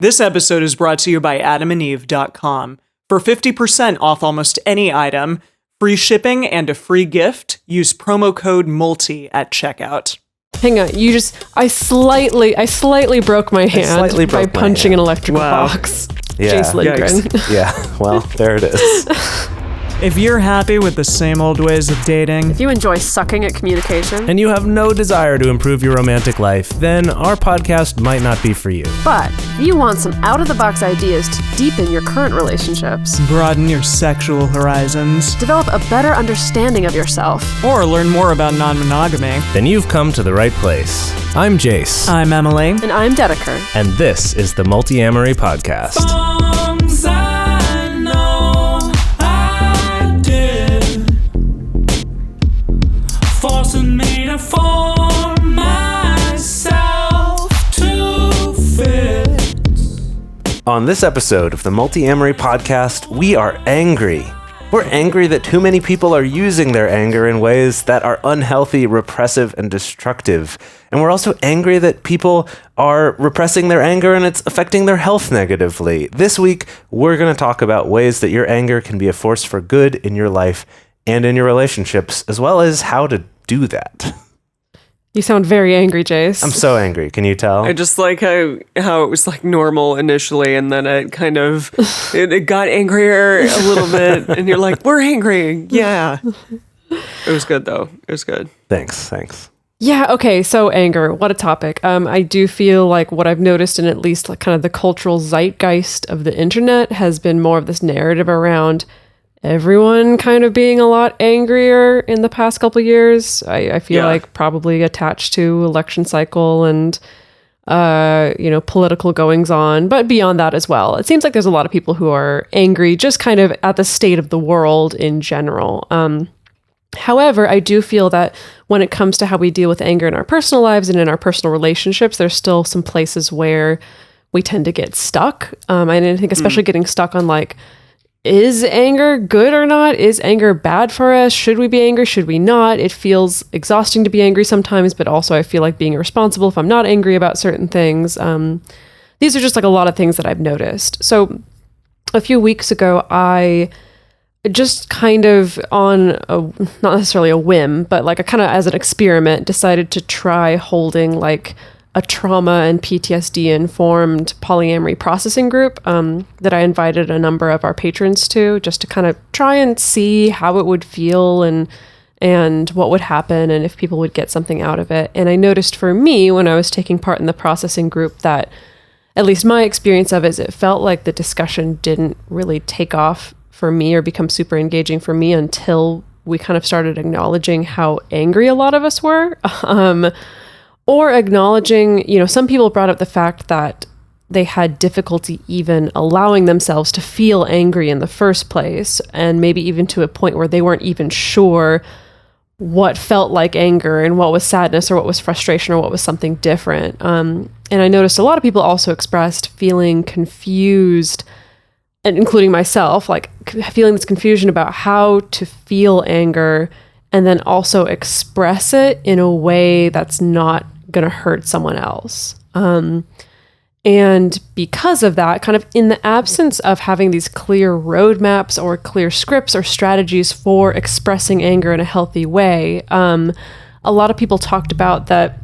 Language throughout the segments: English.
This episode is brought to you by adamandeve.com. For 50% off almost any item, free shipping, and a free gift, use promo code MULTI at checkout. Hang on, I slightly broke my hand by punching an electrical box. Yeah. Jase Lindgren. Yeah, well, there it is. If you're happy with the same old ways of dating, If you enjoy sucking at communication, and you have no desire to improve your romantic life, then our podcast might not be for you. but if you want some out-of-the-box ideas to deepen your current relationships, broaden your sexual horizons, develop a better understanding of yourself, or learn more about non-monogamy, Then you've come to the right place. I'm Jase, I'm Emily. and I'm Dedeker. and this is the Multiamory podcast. Songs I know I did, forcing me to form myself to fit. On this episode of the Multiamory podcast, we are angry. We're angry that too many people are using their anger in ways that are unhealthy, repressive, and destructive. And we're also angry that people are repressing their anger and it's affecting their health negatively. This week, we're going to talk about ways that your anger can be a force for good in your life and in your relationships, as well as how to do that. You sound very angry, Jase. I'm so angry. Can you tell? I just like how it was like normal initially, and then it kind of it got angrier a little bit, and you're like, "We're angry, yeah." It was good though. It was good. Thanks. Yeah, okay, so anger, what a topic. I do feel like what I've noticed in at least like kind of the cultural zeitgeist of the internet has been more of this narrative around everyone kind of being a lot angrier in the past couple of years. I feel like probably attached to election cycle and political goings on, but beyond that as well. It seems like there's a lot of people who are angry just kind of at the state of the world in general. However, I do feel that when it comes to how we deal with anger in our personal lives and in our personal relationships, there's still some places where we tend to get stuck. And I think especially getting stuck on like, is anger good or not? Is anger bad for us? Should we be angry? Should we not? It feels exhausting to be angry sometimes, but also I feel like being irresponsible if I'm not angry about certain things. These are just like a lot of things that I've noticed. So a few weeks ago, I just kind of not necessarily a whim, but like a kind of as an experiment, decided to try holding like a trauma and PTSD informed polyamory processing group that I invited a number of our patrons to, just to kind of try and see how it would feel and what would happen and if people would get something out of it. And I noticed for me when I was taking part in the processing group that at least my experience of it is it felt like the discussion didn't really take off for me or become super engaging for me until we kind of started acknowledging how angry a lot of us were. Or acknowledging, some people brought up the fact that they had difficulty even allowing themselves to feel angry in the first place, and maybe even to a point where they weren't even sure what felt like anger and what was sadness or what was frustration or what was something different. And I noticed a lot of people also expressed feeling confused, and including myself, like feeling this confusion about how to feel anger and then also express it in a way that's not going to hurt someone else. And because of that, kind of in the absence of having these clear roadmaps or clear scripts or strategies for expressing anger in a healthy way, a lot of people talked about that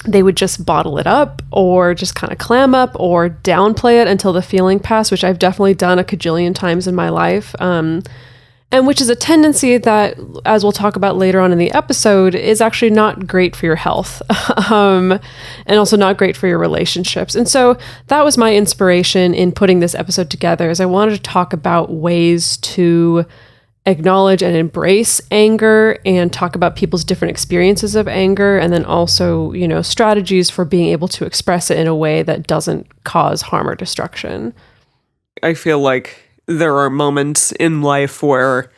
they would just bottle it up or just kind of clam up or downplay it until the feeling passed, which I've definitely done a cajillion times in my life. And which is a tendency that, as we'll talk about later on in the episode, is actually not great for your health and also not great for your relationships. And so that was my inspiration in putting this episode together, is I wanted to talk about ways to acknowledge and embrace anger and talk about people's different experiences of anger, and then also, strategies for being able to express it in a way that doesn't cause harm or destruction. I feel like there are moments in life where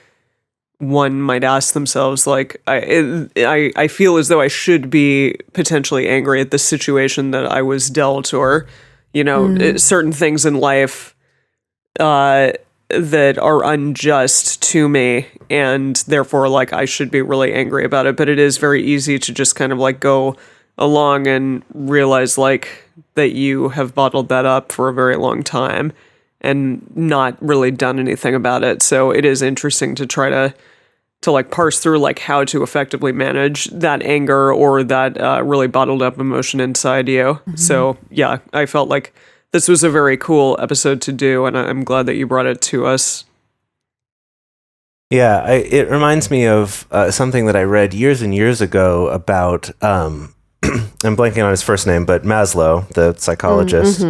one might ask themselves, like, I feel as though I should be potentially angry at the situation that I was dealt, or, certain things in life that are unjust to me, and therefore, like, I should be really angry about it. But it is very easy to just kind of like go along and realize like that you have bottled that up for a very long time and not really done anything about it. So it is interesting to try to like parse through like how to effectively manage that anger or that really bottled up emotion inside you. So yeah, I felt like this was a very cool episode to do, and I'm glad that you brought it to us. Yeah, it reminds me of something that I read years and years ago about, I'm blanking on his first name, but Maslow, the psychologist,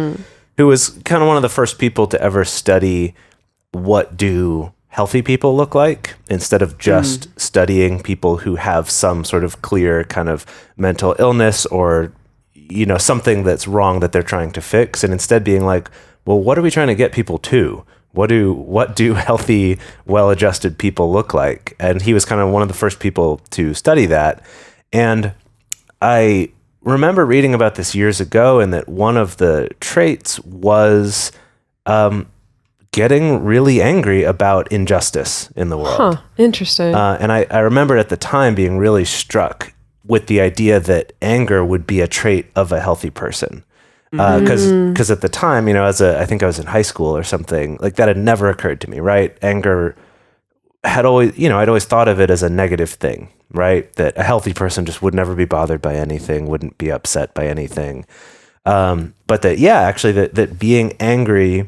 who was kind of one of the first people to ever study what do healthy people look like, instead of just studying people who have some sort of clear kind of mental illness or, you know, something that's wrong that they're trying to fix, and instead being like, well, what are we trying to get people to? What do healthy, well-adjusted people look like? And he was kind of one of the first people to study that. And I remember reading about this years ago, and that one of the traits was getting really angry about injustice in the world. Interesting. And I remember at the time being really struck with the idea that anger would be a trait of a healthy person. Because at the time, you know, I think I was in high school or something, like that had never occurred to me, right? Anger had always, you know, I'd always thought of it as a negative thing, right? That a healthy person just would never be bothered by anything, wouldn't be upset by anything. But that, yeah, actually that being angry,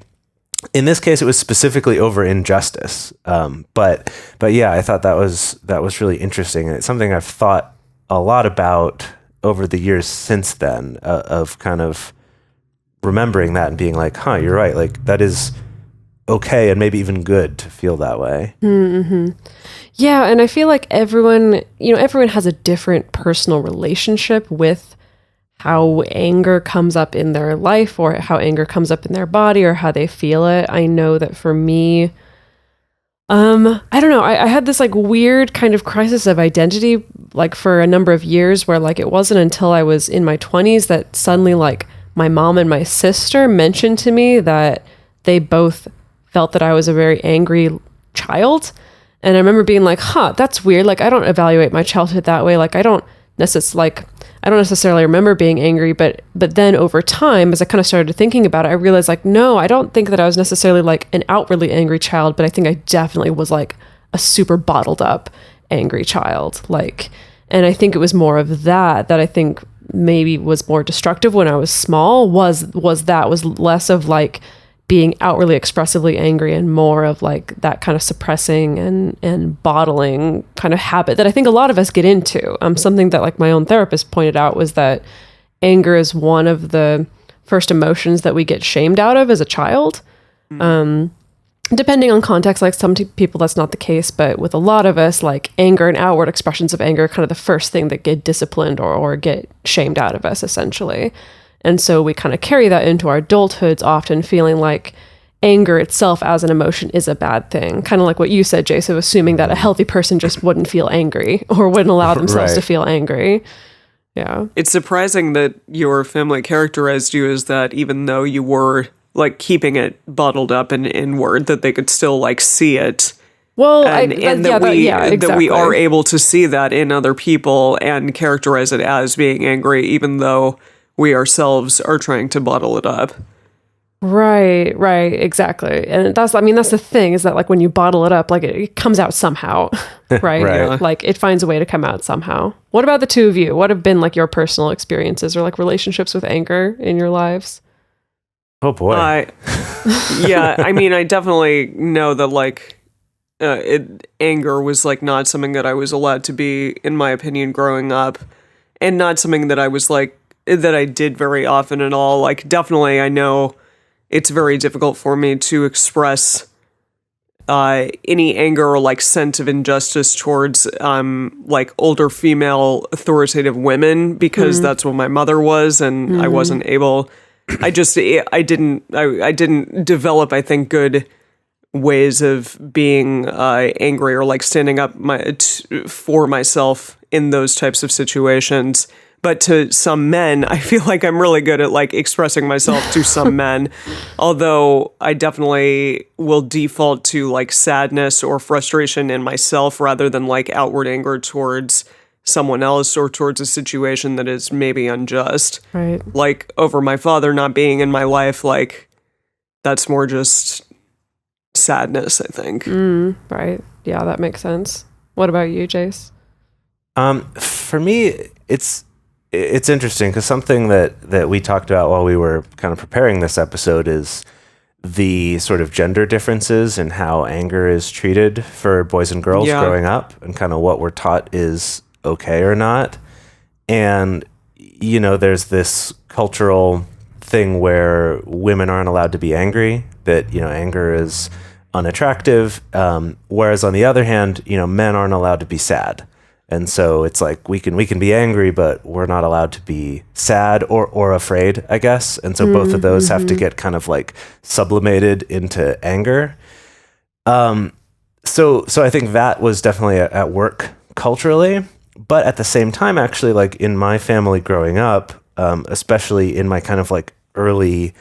in this case, it was specifically over injustice. But yeah, I thought that was really interesting. And it's something I've thought a lot about over the years since then, of kind of remembering that and being like, huh, you're right. Like that is okay and maybe even good to feel that way. Yeah. And I feel like everyone has a different personal relationship with how anger comes up in their life or how anger comes up in their body or how they feel it. I know that for me, I don't know. I had this like weird kind of crisis of identity, like for a number of years where like, it wasn't until I was in my 20s that suddenly like my mom and my sister mentioned to me that they both felt that I was a very angry child. And I remember being like, that's weird. Like, I don't evaluate my childhood that way. Like, I don't necessarily remember being angry, but then over time, as I kind of started thinking about it, I realized like, no, I don't think that I was necessarily like an outwardly angry child, but I think I definitely was like a super bottled up angry child. Like, and I think it was more of that I think maybe was more destructive when I was small, was less of like being outwardly expressively angry and more of like that kind of suppressing and bottling kind of habit that I think a lot of us get into. Something that like my own therapist pointed out was that anger is one of the first emotions that we get shamed out of as a child. Depending on context, like some people that's not the case, but with a lot of us, like anger and outward expressions of anger are kind of the first thing that get disciplined or get shamed out of us, essentially. And so we kind of carry that into our adulthoods, often feeling like anger itself as an emotion is a bad thing. Kind of like what you said, Jase, of assuming that a healthy person just wouldn't feel angry or wouldn't allow themselves to feel angry. Yeah. It's surprising that your family characterized you as that, even though you were like keeping it bottled up and inward, that they could still like see it. Well, that we are able to see that in other people and characterize it as being angry, even though we ourselves are trying to bottle it up. Right, exactly. And that's the thing, is that like when you bottle it up, like it comes out somehow, right? Right. Like it finds a way to come out somehow. What about the two of you? What have been like your personal experiences or like relationships with anger in your lives? Oh boy. Yeah, I mean, I definitely know that like anger was like not something that I was allowed to be, in my opinion, growing up, and not something that I was like, that I did very often at all. Like definitely I know it's very difficult for me to express any anger or like sense of injustice towards like older female authoritative women, because that's what my mother was, and I wasn't able. I didn't develop, I think, good ways of being angry or like standing up for myself in those types of situations. But to some men, I feel like I'm really good at like expressing myself to some men, although I definitely will default to like sadness or frustration in myself rather than like outward anger towards someone else or towards a situation that is maybe unjust. Right. Like over my father not being in my life, like that's more just sadness, I think. Right. Yeah, that makes sense. What about you, Jase? For me, it's interesting because something that we talked about while we were kind of preparing this episode is the sort of gender differences in how anger is treated for boys and girls growing up, and kind of what we're taught is okay or not. And, you know, there's this cultural thing where women aren't allowed to be angry, that, you know, anger is unattractive. Whereas on the other hand, you know, men aren't allowed to be sad. And so it's like we can be angry, but we're not allowed to be sad or afraid, I guess. And so both of those have to get kind of like sublimated into anger. So I think that was definitely at work culturally. But at the same time, actually, like in my family growing up, especially in my kind of like early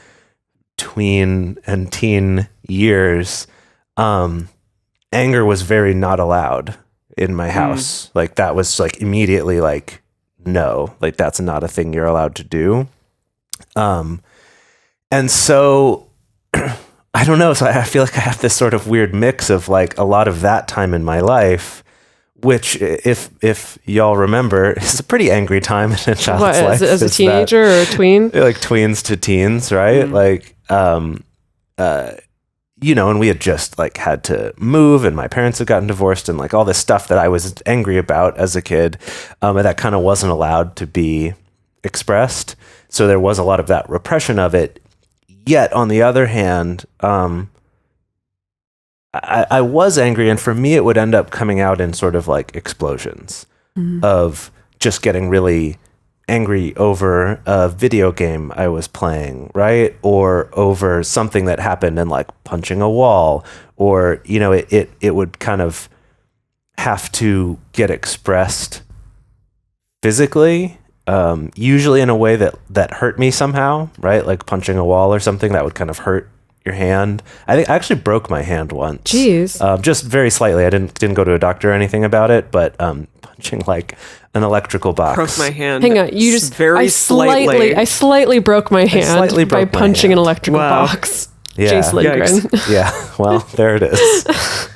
tween and teen years, anger was very not allowed in my house. Like that was like immediately like, no, like that's not a thing you're allowed to do. And so I don't know. So I feel like I have this sort of weird mix of like a lot of that time in my life, which if y'all remember, is a pretty angry time in a child's life. As a teenager or a tween? Like tweens to teens, right? Like, you know, and we had just like had to move, and my parents had gotten divorced, and like all this stuff that I was angry about as a kid, and that kind of wasn't allowed to be expressed. So there was a lot of that repression of it. Yet on the other hand, I was angry, and for me, it would end up coming out in sort of like explosions of just getting really angry over a video game I was playing, right? Or over something that happened and like punching a wall, or, you know, it would kind of have to get expressed physically, usually in a way that hurt me somehow, right? Like punching a wall or something that would kind of hurt your hand. I think I actually broke my hand once. Jeez. Just very slightly. I didn't go to a doctor or anything about it, but punching like an electrical box. Broke my hand. Hang on, you just very slightly. I slightly broke my hand by punching an electrical Wow. box. Yeah. Jase Lindgren. Yeah. Well, there it is.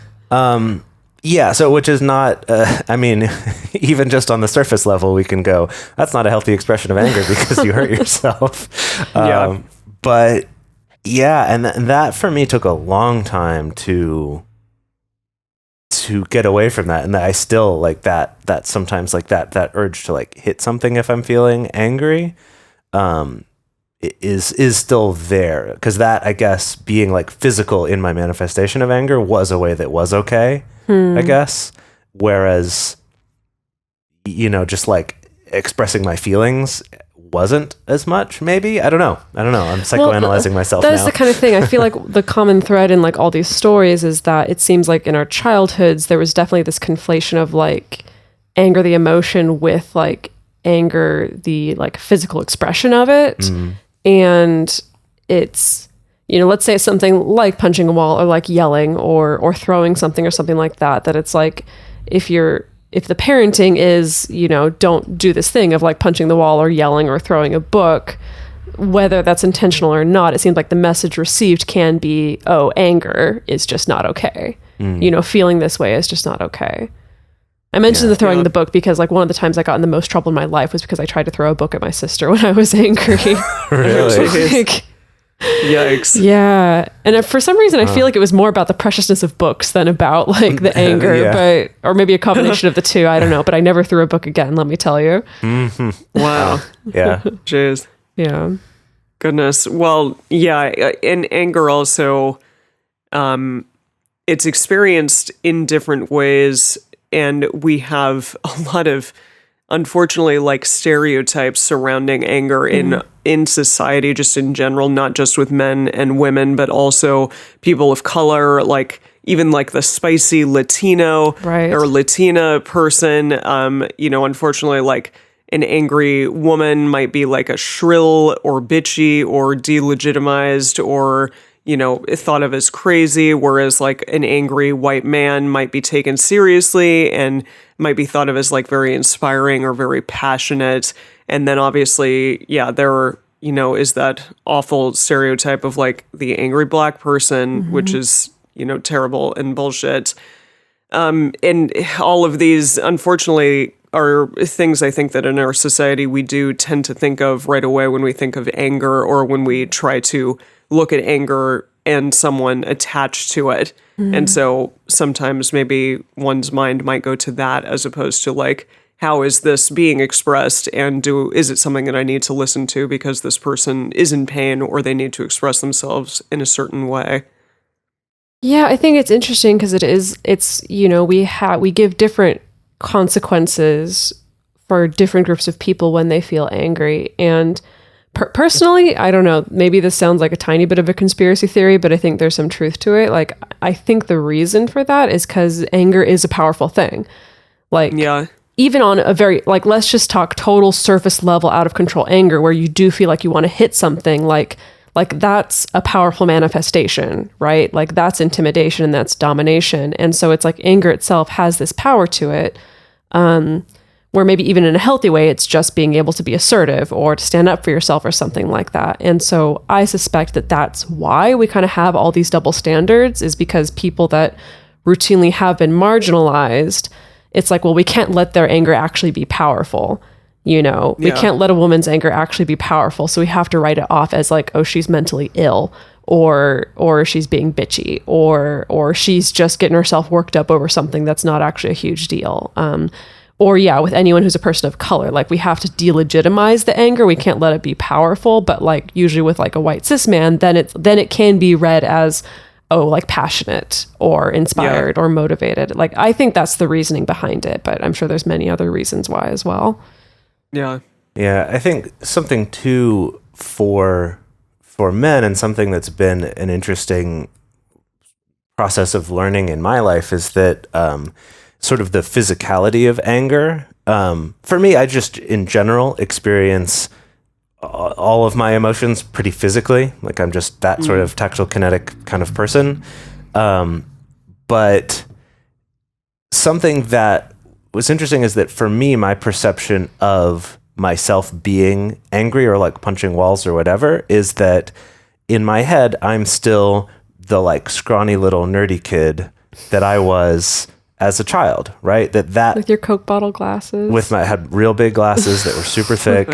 Yeah. So, which is not, I mean, even just on the surface level, we can go, that's not a healthy expression of anger because you hurt yourself. Yeah. But yeah, and that for me took a long time to get away from that, and that I still like that sometimes like that urge to like hit something if I'm feeling angry is still there, because that, I guess, being like physical in my manifestation of anger was a way that was okay, I guess, whereas, you know, just like expressing my feelings wasn't as much, maybe. I don't know. I'm psychoanalyzing myself now. That is the kind of thing. I feel like the common thread in like all these stories is that it seems like in our childhoods, there was definitely this conflation of like anger, the emotion, with like anger, the like physical expression of it. And it's, you know, let's say it's something like punching a wall or like yelling or throwing something or something like that, that it's like, if the parenting is, you know, don't do this thing of like punching the wall or yelling or throwing a book, whether that's intentional or not, it seems like the message received can be, oh, anger is just not okay. You know, feeling this way is just not okay. I mentioned the throwing the book because like one of the times I got in the most trouble in my life was because I tried to throw a book at my sister when I was angry. Really? Yikes. Yeah. And for some reason, I feel like it was more about the preciousness of books than about like the anger, but, or maybe a combination of the two. I don't know, but I never threw a book again, let me tell you. Wow. Yeah. Jeez. Yeah. Goodness. Well, yeah. And anger also, it's experienced in different ways. And we have a lot of, unfortunately, like stereotypes surrounding anger in society, just in general, not just with men and women, but also people of color, like even like the spicy Latino or Latina person. You know, unfortunately, like an angry woman might be like a shrill or bitchy or delegitimized or, thought of as crazy, whereas like an angry white man might be taken seriously and might be thought of as like very inspiring or very passionate. And then obviously, there is that awful stereotype of like the angry black person, which is, terrible and bullshit. And all of these, unfortunately, are things I think that in our society we do tend to think of right away when we think of anger, or when we try to look at anger and someone attached to it. And so sometimes maybe one's mind might go to that as opposed to like, how is this being expressed, and is it something that I need to listen to because this person is in pain or they need to express themselves in a certain way? Yeah, I think it's interesting because we give different consequences for different groups of people when they feel angry. And personally, I don't know, maybe this sounds like a tiny bit of a conspiracy theory, but I think there's some truth to it. Like, I think the reason for that is because anger is a powerful thing. Like, even on a very, like, let's just talk total surface level out of control anger, where you do feel like you want to hit something, like that's a powerful manifestation, right? Like, that's intimidation and that's domination. And so it's like anger itself has this power to it, where maybe even in a healthy way, it's just being able to be assertive or to stand up for yourself or something like that. And so I suspect that that's why we kind of have all these double standards, is because people that routinely have been marginalized, it's like, well, we can't let their anger actually be powerful. We can't let a woman's anger actually be powerful. So we have to write it off as like, oh, she's mentally ill, or she's being bitchy, or she's just getting herself worked up over something that's not actually a huge deal. With anyone who's a person of color, like, we have to delegitimize the anger. We can't let it be powerful. But like, usually with like a white cis man, then it can be read as, oh, like passionate or inspired or motivated. Like, I think that's the reasoning behind it, but I'm sure there's many other reasons why as well. Yeah, I think something too for men, and something that's been an interesting process of learning in my life, is that sort of the physicality of anger. For me, I just in general experience all of my emotions pretty physically. Like, I'm just that sort of tactile kinetic kind of person. But something that was interesting is that for me, my perception of myself being angry or like punching walls or whatever is that in my head, I'm still the like scrawny little nerdy kid that I was as a child, right? That with your Coke bottle glasses, I had real big glasses that were super thick.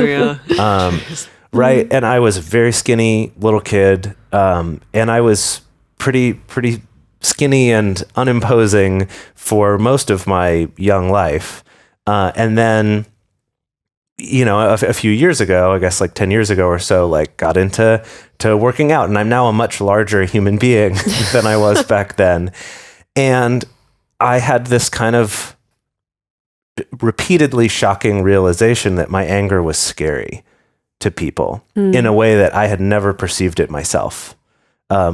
Right. And I was a very skinny little kid. And I was pretty skinny and unimposing for most of my young life. And then, a few years ago, I guess like 10 years ago or so, like got into working out, and I'm now a much larger human being than I was back then. And I had this kind of repeatedly shocking realization that my anger was scary to people in a way that I had never perceived it myself.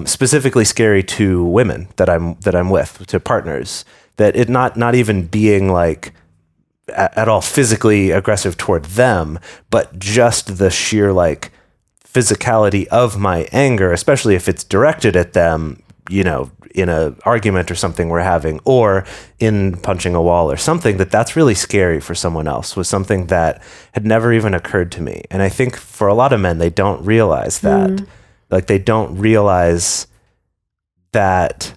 Specifically scary to women that I'm with, to partners, that it not even being like at all physically aggressive toward them, but just the sheer like physicality of my anger, especially if it's directed at them, in a argument or something we're having, or in punching a wall or something, that's really scary for someone else, was something that had never even occurred to me. And I think for a lot of men, they don't realize that. Like, they don't realize that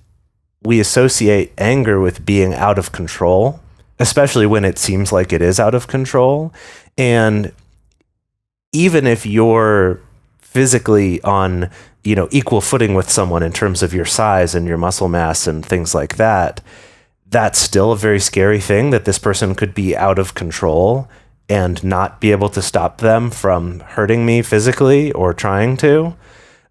we associate anger with being out of control, especially when it seems like it is out of control. And even if you're physically on, equal footing with someone in terms of your size and your muscle mass and things like that, that's still a very scary thing, that this person could be out of control and not be able to stop them from hurting me physically or trying to.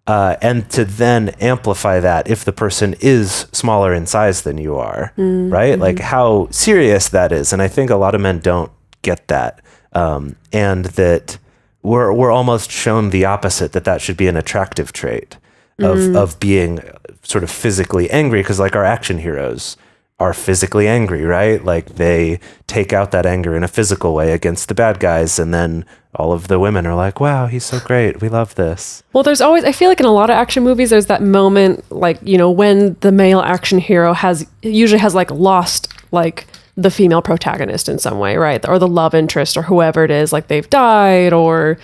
And to then amplify that if the person is smaller in size than you are, right? Like, how serious that is. And I think a lot of men don't get that. And that we're almost shown the opposite, that should be an attractive trait of being sort of physically angry, because like our action heroes are physically angry, right? Like they take out that anger in a physical way against the bad guys, and then all of the women are like, wow, he's so great, we love this. Well, there's always, I feel like in a lot of action movies, there's that moment, like, you know, when the male action hero usually has like lost like the female protagonist in some way, right? Or the love interest or whoever it is, like they've died or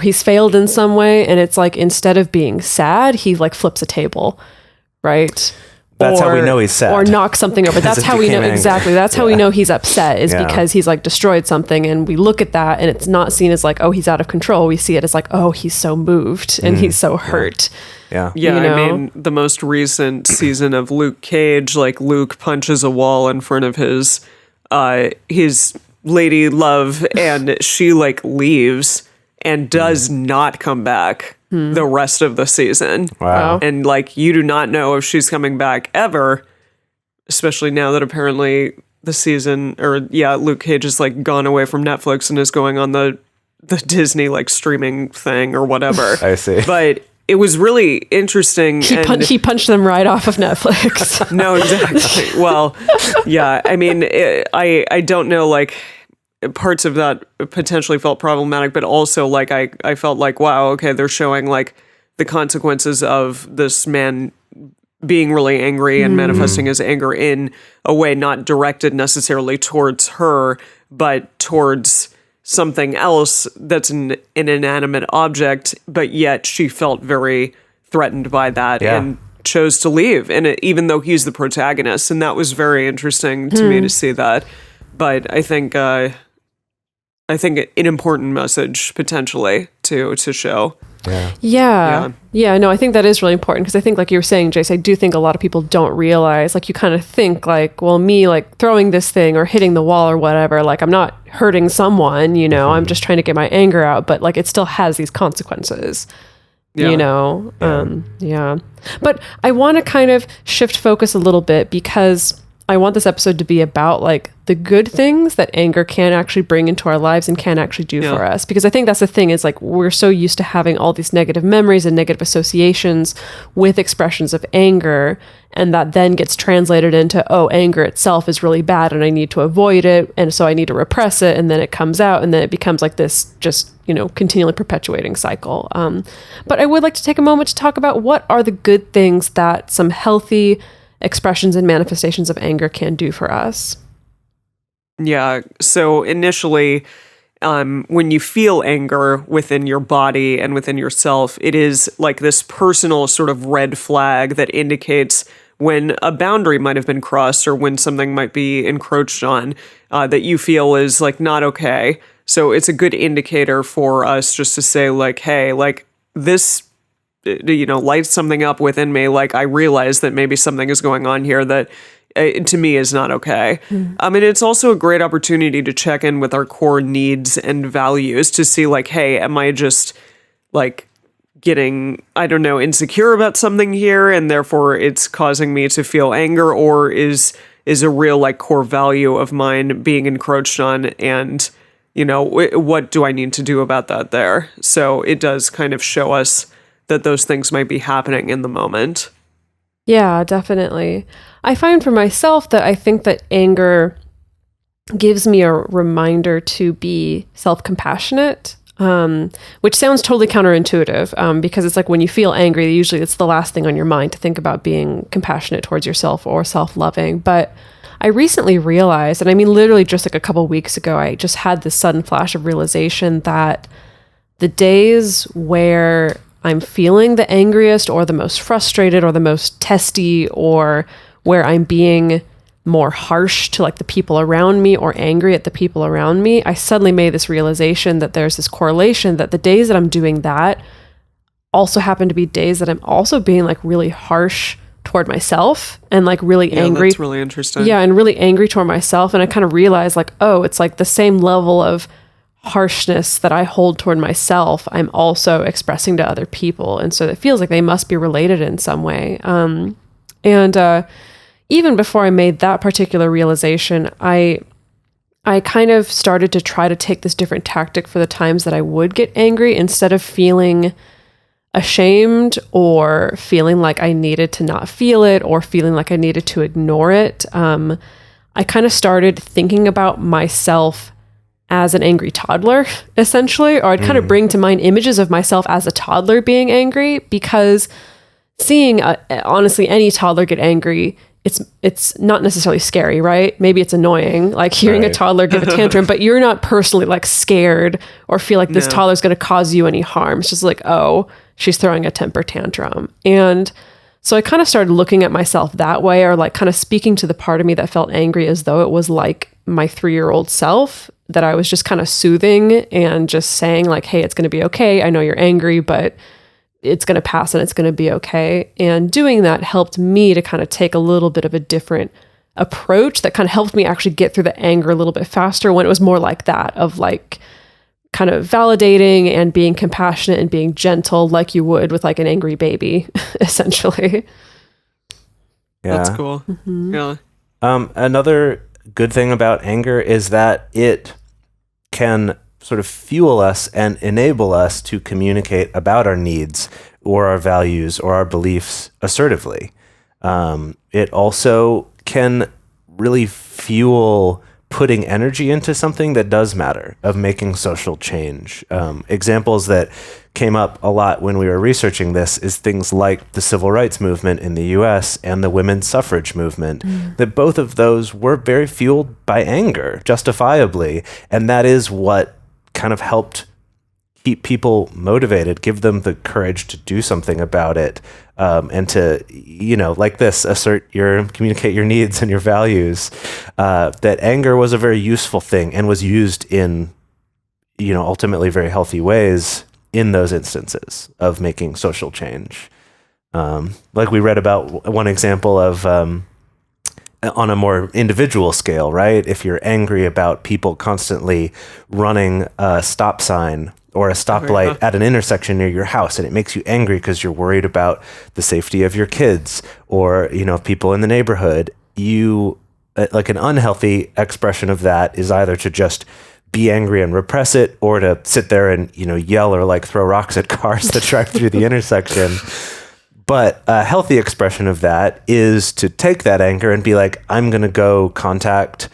he's failed in some way. And it's like, instead of being sad, he like flips a table, right? That's how we know he's sad. Or knocks something over. That's how we know, exactly. That's how we know he's upset, is because he's like destroyed something, and we look at that and it's not seen as like, oh, he's out of control. We see it as like, oh, he's so moved and he's so hurt. Yeah, you know? I mean, the most recent season of Luke Cage, like Luke punches a wall in front of his lady love, and she like leaves and does not come back the rest of the season. Wow. And like, you do not know if she's coming back ever, especially now that apparently the season, Luke Cage has like gone away from Netflix and is going on the Disney like streaming thing or whatever. I see. But it was really interesting. He punched them right off of Netflix. No, exactly. Well, yeah, I mean, I don't know, like, parts of that potentially felt problematic, but also like I felt like, wow, okay, they're showing like the consequences of this man being really angry and manifesting his anger in a way not directed necessarily towards her, but towards something else that's an inanimate object, but yet she felt very threatened by that and chose to leave. And even though he's the protagonist, and that was very interesting to me to see that. But I think an important message potentially to show. Yeah, no, I think that is really important, because I think, like you were saying, Jase, I do think a lot of people don't realize, like, you kind of think like, well, me like throwing this thing or hitting the wall or whatever, like I'm not hurting someone, you know, I'm just trying to get my anger out, but like it still has these consequences. You know, But I want to kind of shift focus a little bit, because I want this episode to be about like the good things that anger can actually bring into our lives and can actually do for us. Because I think that's the thing, is like, we're so used to having all these negative memories and negative associations with expressions of anger. And that then gets translated into, oh, anger itself is really bad and I need to avoid it. And so I need to repress it. And then it comes out, and then it becomes like this just, you know, continually perpetuating cycle. But I would like to take a moment to talk about what are the good things that some healthy expressions and manifestations of anger can do for us. Yeah. So initially, when you feel anger within your body and within yourself, it is like this personal sort of red flag that indicates when a boundary might have been crossed or when something might be encroached on, that you feel is like not okay. So it's a good indicator for us just to say like, hey, like this, you know, lights something up within me. Like, I realize that maybe something is going on here that to me is not okay. I mean, it's also a great opportunity to check in with our core needs and values to see like, hey, am I just like getting, I don't know, insecure about something here, and therefore it's causing me to feel anger, or is a real like core value of mine being encroached on, and you know, what do I need to do about that there? So it does kind of show us that those things might be happening in the moment. Yeah, definitely. I find for myself that I think that anger gives me a reminder to be self-compassionate, which sounds totally counterintuitive, because it's like when you feel angry, usually it's the last thing on your mind to think about being compassionate towards yourself or self-loving. But I recently realized, and I mean literally just like a couple weeks ago, I just had this sudden flash of realization that the days where I'm feeling the angriest or the most frustrated or the most testy, or where I'm being more harsh to like the people around me or angry at the people around me, I suddenly made this realization that there's this correlation that the days that I'm doing that also happen to be days that I'm also being like really harsh toward myself and like really angry. That's really interesting. Yeah, and really angry toward myself. And I kind of realized like, oh, it's like the same level of harshness that I hold toward myself, I'm also expressing to other people. And so it feels like they must be related in some way. And even before I made that particular realization, I kind of started to try to take this different tactic for the times that I would get angry. Instead of feeling ashamed or feeling like I needed to not feel it or feeling like I needed to ignore it, I kind of started thinking about myself as an angry toddler, essentially, or I'd kind of bring to mind images of myself as a toddler being angry, because seeing, honestly, any toddler get angry, it's not necessarily scary, right? Maybe it's annoying, like hearing a toddler give a tantrum, but you're not personally like scared or feel like this toddler's going to cause you any harm. It's just like, oh, she's throwing a temper tantrum. And so I kind of started looking at myself that way, or like kind of speaking to the part of me that felt angry as though it was like my 3-year-old self, that I was just kind of soothing and just saying like, hey, it's going to be okay. I know you're angry, but it's going to pass and it's going to be okay. And doing that helped me to kind of take a little bit of a different approach that kind of helped me actually get through the anger a little bit faster, when it was more like that, of like kind of validating and being compassionate and being gentle like you would with like an angry baby, essentially. Yeah. That's cool. Yeah. Another good thing about anger is that it can sort of fuel us and enable us to communicate about our needs or our values or our beliefs assertively. It also can really fuel putting energy into something that does matter, of making social change. Examples that came up a lot when we were researching this is things like the civil rights movement in the US and the women's suffrage movement, that both of those were very fueled by anger, justifiably. And that is what kind of helped keep people motivated, give them the courage to do something about it, and to, like this, communicate your needs and your values. That anger was a very useful thing and was used in, ultimately very healthy ways in those instances of making social change. Like we read about one example of, on a more individual scale, right? If you're angry about people constantly running a stop sign or a stoplight at an intersection near your house, and it makes you angry because you're worried about the safety of your kids or, people in the neighborhood, like an unhealthy expression of that is either to just be angry and repress it, or to sit there and, yell or like throw rocks at cars that drive through the intersection. But a healthy expression of that is to take that anger and be like, I'm going to go contact,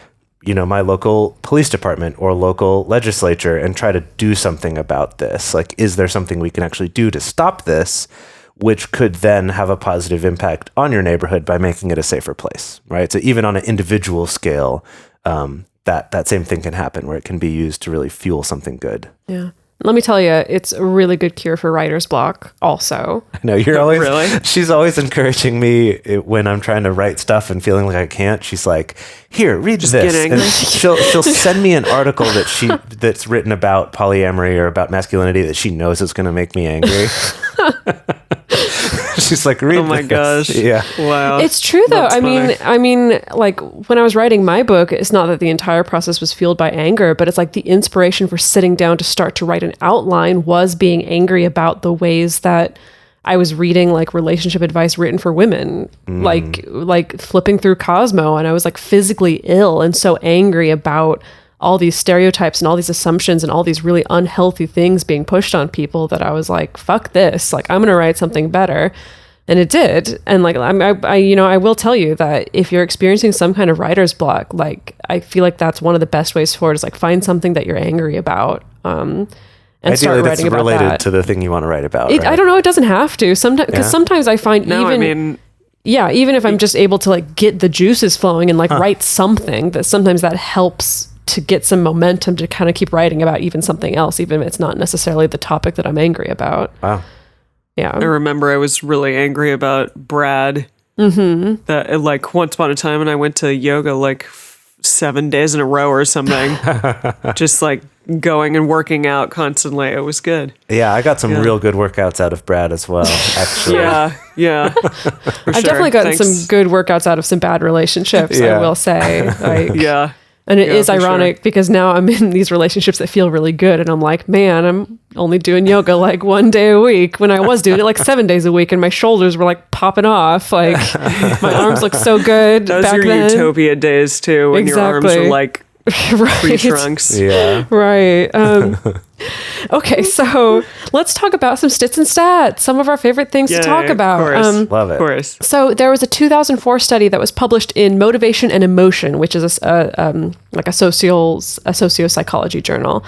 my local police department or local legislature and try to do something about this. Like, is there something we can actually do to stop this, which could then have a positive impact on your neighborhood by making it a safer place, right? So even on an individual scale, that same thing can happen, where it can be used to really fuel something good. Yeah. Let me tell you, it's a really good cure for writer's block also. I know, you're always, really? She's always encouraging me when I'm trying to write stuff and feeling like I can't. She's like, here, read this. get angry. And she'll send me an article that's written about polyamory or about masculinity that she knows is going to make me angry. She's like, read this. Oh my gosh. Yeah. Wow. It's true though. That's I mean, like when I was writing my book, it's not that the entire process was fueled by anger, but it's like the inspiration for sitting down to start to write an outline was being angry about the ways that I was reading like relationship advice written for women, like flipping through Cosmo, and I was like physically ill and so angry about all these stereotypes and all these assumptions and all these really unhealthy things being pushed on people that I was like, fuck this, like I'm going to write something better. And it did. And like, I will tell you that if you're experiencing some kind of writer's block, like I feel like that's one of the best ways forward, is like find something that you're angry about. And ideally, start writing about that. That's related to the thing you want to write about. Right? I don't know. It doesn't have to. Sometimes, because sometimes I find even if I'm just able to like get the juices flowing and like write something, that sometimes that helps to get some momentum to kind of keep writing about even something else, even if it's not necessarily the topic that I'm angry about. Wow. Yeah. I remember I was really angry about Brad. That like once upon a time, and I went to yoga like 7 days in a row or something. Just like going and working out constantly. It was good. Yeah, I got some real good workouts out of Brad as well, actually. Yeah. I've definitely gotten some good workouts out of some bad relationships, I will say. Like, Yeah. And it is ironic because now I'm in these relationships that feel really good. And I'm like, man, I'm only doing yoga like 1 day a week, when I was doing it like 7 days a week, and my shoulders were like popping off. Like my arms look so good. Those back are then. utopia days too, when your arms are like Tree trunks. Yeah. Right. Okay, so let's talk about some stits and stats. Some of our favorite things to talk about. Of course. Love it. Of course. So there was a 2004 study that was published in Motivation and Emotion, which is like a sociopsychology journal.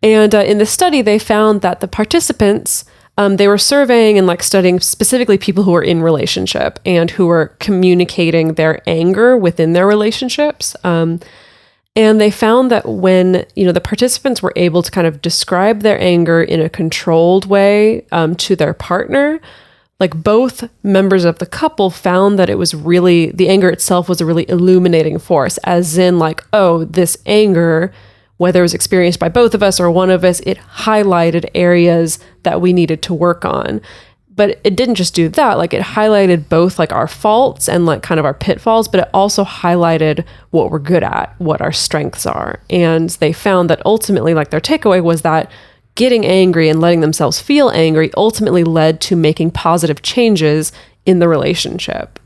And in this study, they found that the participants, they were surveying and like studying specifically people who were in relationship and who were communicating their anger within their relationships. And they found that when, the participants were able to kind of describe their anger in a controlled way to their partner, like both members of the couple found that it was really, the anger itself was a really illuminating force, as in like, oh, this anger, whether it was experienced by both of us or one of us, it highlighted areas that we needed to work on. But it didn't just do that, like it highlighted both like our faults and like kind of our pitfalls, but it also highlighted what we're good at, what our strengths are. And they found that ultimately, like their takeaway was that getting angry and letting themselves feel angry ultimately led to making positive changes in the relationship.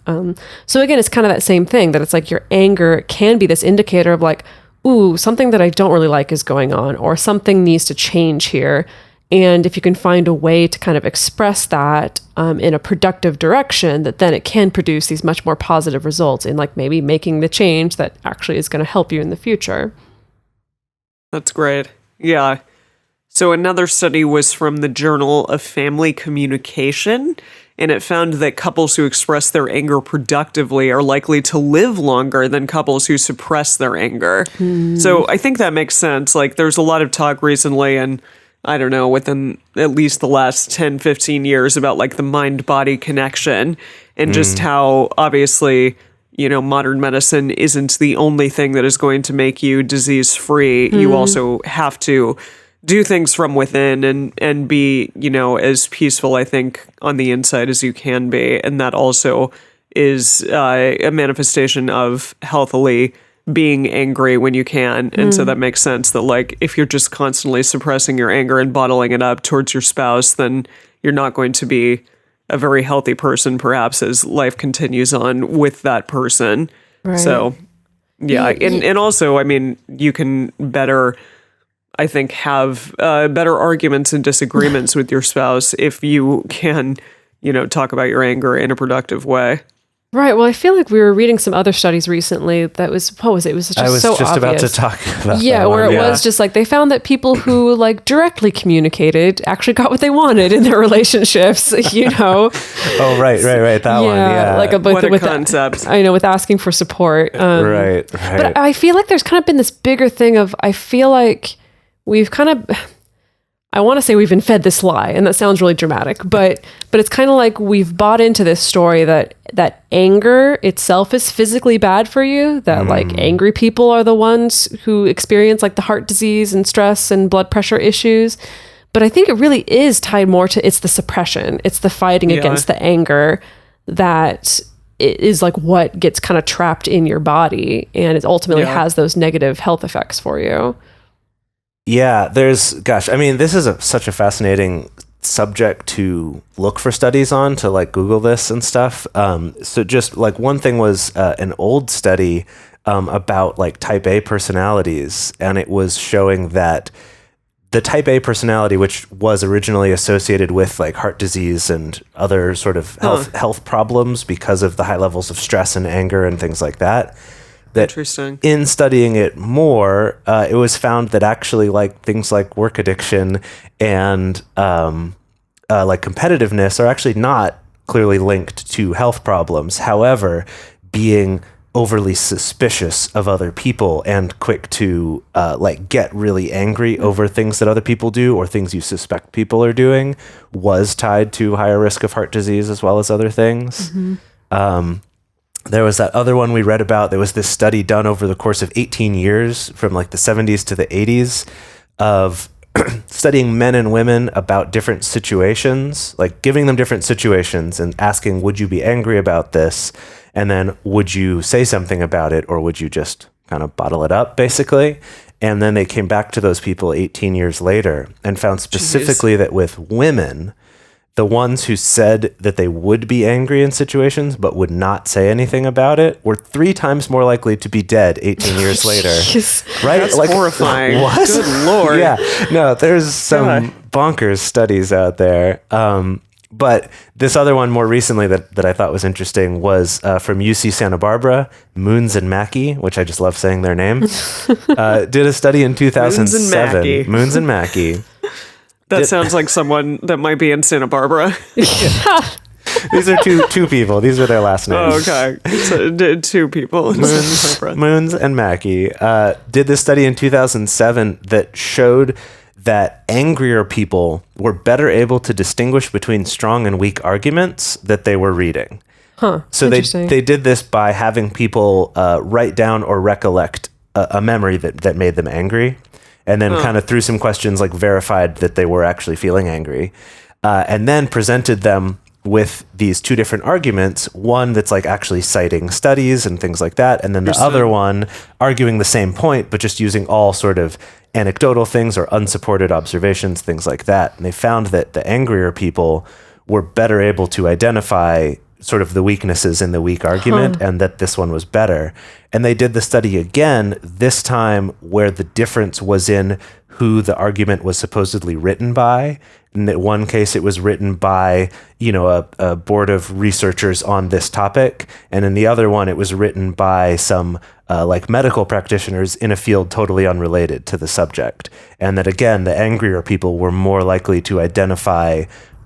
So again, it's kind of that same thing that it's like your anger can be this indicator of like, ooh, something that I don't really like is going on, or something needs to change here. And if you can find a way to kind of express that in a productive direction, that then it can produce these much more positive results in like maybe making the change that actually is going to help you in the future. That's great. Yeah. So another study was from the Journal of Family Communication, and it found that couples who express their anger productively are likely to live longer than couples who suppress their anger. So I think that makes sense. Like there's a lot of talk recently, and I don't know, within at least the last 10, 15 years about like the mind-body connection and just how obviously, modern medicine isn't the only thing that is going to make you disease-free. You also have to do things from within and be, as peaceful, I think, on the inside as you can be. And that also is a manifestation of healthily being angry when you can. And so that makes sense that like if you're just constantly suppressing your anger and bottling it up towards your spouse, then you're not going to be a very healthy person perhaps as life continues on with that person. Right. So yeah. And also, I mean, you can better, I think, have better arguments and disagreements with your spouse if you can, talk about your anger in a productive way. Right. Well, I feel like we were reading some other studies recently that was, what was it? It was just so obvious. I was just about to talk about yeah, that where one. it was just like they found that people who like directly communicated actually got what they wanted in their relationships, Oh, right. That one. Yeah. Like What a concept. I know, with asking for support. Right. But I feel like there's kind of been this bigger thing of, I feel like we've kind of, I want to say we've been fed this lie, and that sounds really dramatic, but it's kind of like we've bought into this story that anger itself is physically bad for you, that like angry people are the ones who experience like the heart disease and stress and blood pressure issues. But I think it really is tied more to, it's the suppression, it's the fighting against the anger that is like what gets kind of trapped in your body, and it ultimately has those negative health effects for you. Yeah, this is such a fascinating subject to look for studies on, to like Google this and stuff. So just like one thing was an old study about like type A personalities, and it was showing that the type A personality, which was originally associated with like heart disease and other sort of health problems because of the high levels of stress and anger and things like that, that Interesting. In studying it more, it was found that actually like things like work addiction and like competitiveness are actually not clearly linked to health problems. However, being overly suspicious of other people and quick to like get really angry over things that other people do or things you suspect people are doing was tied to higher risk of heart disease as well as other things. There was that other one we read about. There was this study done over the course of 18 years from like the 70s to the 80s of studying men and women about different situations, like giving them different situations and asking, would you be angry about this? And then would you say something about it, or would you just kind of bottle it up, basically? And then they came back to those people 18 years later and found specifically that with women, the ones who said that they would be angry in situations but would not say anything about it were 3 times more likely to be dead 18 years later. Right? That's horrifying. What? Good Lord. Yeah. No, there's some bonkers studies out there. But this other one more recently that I thought was interesting was from UC Santa Barbara, Moons and Mackey, which I just love saying their name, did a study in 2007. Moons and Mackey. That sounds like someone that might be in Santa Barbara. These are two people. These are their last names. Oh, okay. So, 2 people. Moons and Mackey did this study in 2007 that showed that angrier people were better able to distinguish between strong and weak arguments that they were reading. So they did this by having people write down or recollect a memory that made them angry, and then kind of through some questions like verified that they were actually feeling angry, and then presented them with these 2 different arguments, one that's like actually citing studies and things like that, and then the other one arguing the same point but just using all sort of anecdotal things or unsupported observations, things like that. And they found that the angrier people were better able to identify sort of the weaknesses in the weak argument, and that this one was better. And they did the study again, this time where the difference was in who the argument was supposedly written by. In that one case, it was written by, a board of researchers on this topic. And in the other one, it was written by some like medical practitioners in a field totally unrelated to the subject. And that, again, the angrier people were more likely to identify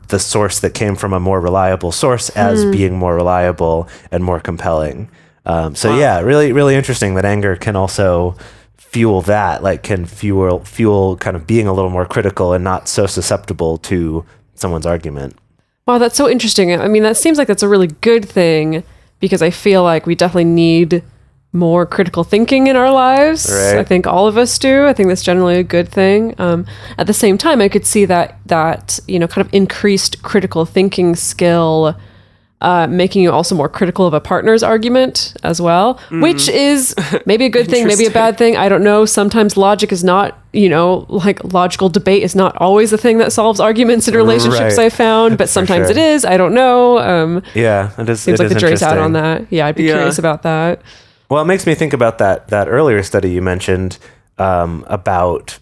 the source that came from a more reliable source as being more reliable and more compelling. Yeah, really, really interesting that anger can also fuel that, like can fuel kind of being a little more critical and not so susceptible to someone's argument. Wow, that's so interesting. I mean, that seems like that's a really good thing, because I feel like we definitely need more critical thinking in our lives. Right. I think all of us do. I think that's generally a good thing. At the same time, I could see that kind of increased critical thinking skill making you also more critical of a partner's argument as well, which is maybe a good thing, maybe a bad thing. I don't know. Sometimes logic is not, like logical debate is not always the thing that solves arguments in relationships, I found, but sometimes it is. I don't know. Yeah, it is. Seems like the jury's out on that. Yeah, I'd be curious about that. Well, it makes me think about that earlier study you mentioned about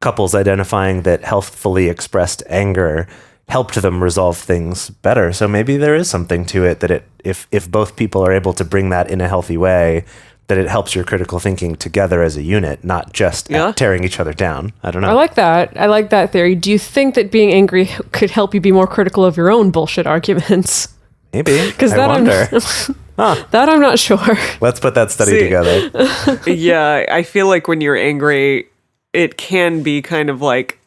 couples identifying that healthfully expressed anger helped them resolve things better. So maybe there is something to it that if both people are able to bring that in a healthy way, that it helps your critical thinking together as a unit, not just tearing each other down. I don't know. I like that theory. Do you think that being angry could help you be more critical of your own bullshit arguments? Maybe. Because I wonder. That I'm not sure. Let's put that study together. Yeah, I feel like when you're angry, it can be kind of like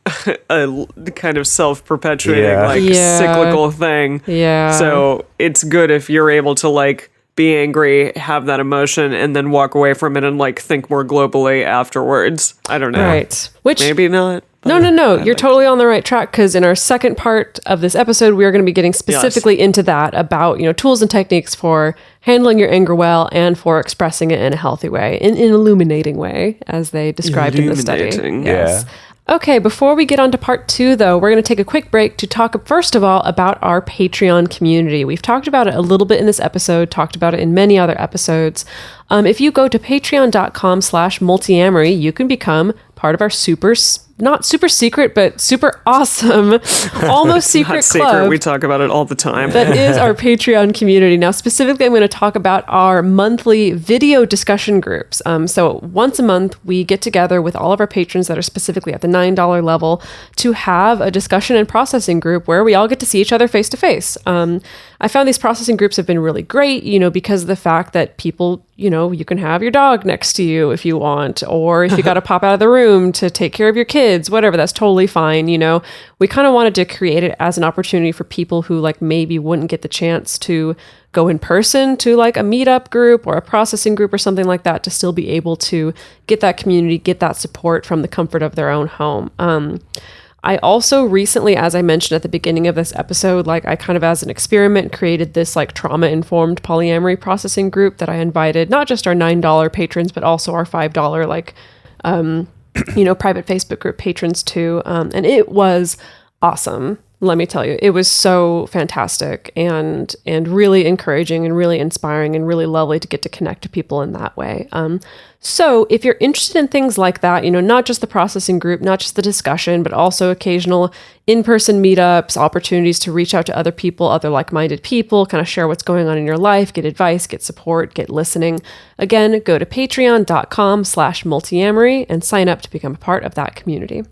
a kind of self-perpetuating, cyclical thing. Yeah. So it's good if you're able to like be angry, have that emotion, and then walk away from it and like think more globally afterwards. I don't know. Right. Which maybe not. No. You're totally on the right track, because in our second part of this episode, we are going to be getting specifically into that about, tools and techniques for handling your anger well and for expressing it in a healthy way, in an illuminating way, as they described in the study. Yes. Okay, before we get on to part 2, though, we're going to take a quick break to talk, first of all, about our Patreon community. We've talked about it a little bit in this episode, talked about it in many other episodes. If you go to patreon.com/multiamory, you can become part of our not super secret, but super awesome, almost secret club. We talk about it all the time. That is our Patreon community. Now, specifically, I'm going to talk about our monthly video discussion groups. So once a month, we get together with all of our patrons that are specifically at the $9 level to have a discussion and processing group where we all get to see each other face to face. I found these processing groups have been really great, because of the fact that people, you can have your dog next to you if you want, or if you got to pop out of the room to take care of your kids, whatever, that's totally fine. We kind of wanted to create it as an opportunity for people who like maybe wouldn't get the chance to go in person to like a meetup group or a processing group or something like that, to still be able to get that community, get that support from the comfort of their own home. I also recently, as I mentioned at the beginning of this episode, like I kind of as an experiment created this like trauma-informed polyamory processing group that I invited not just our $9 patrons, but also our $5 like, private Facebook group patrons too. And it was awesome. let me tell you, it was so fantastic and really encouraging and really inspiring and really lovely to get to connect to people in that way. So if you're interested in things like that, not just the processing group, not just the discussion, but also occasional in-person meetups, opportunities to reach out to other people, other like-minded people, kind of share what's going on in your life, get advice, get support, get listening. Again, go to patreon.com/multiamory and sign up to become a part of that community.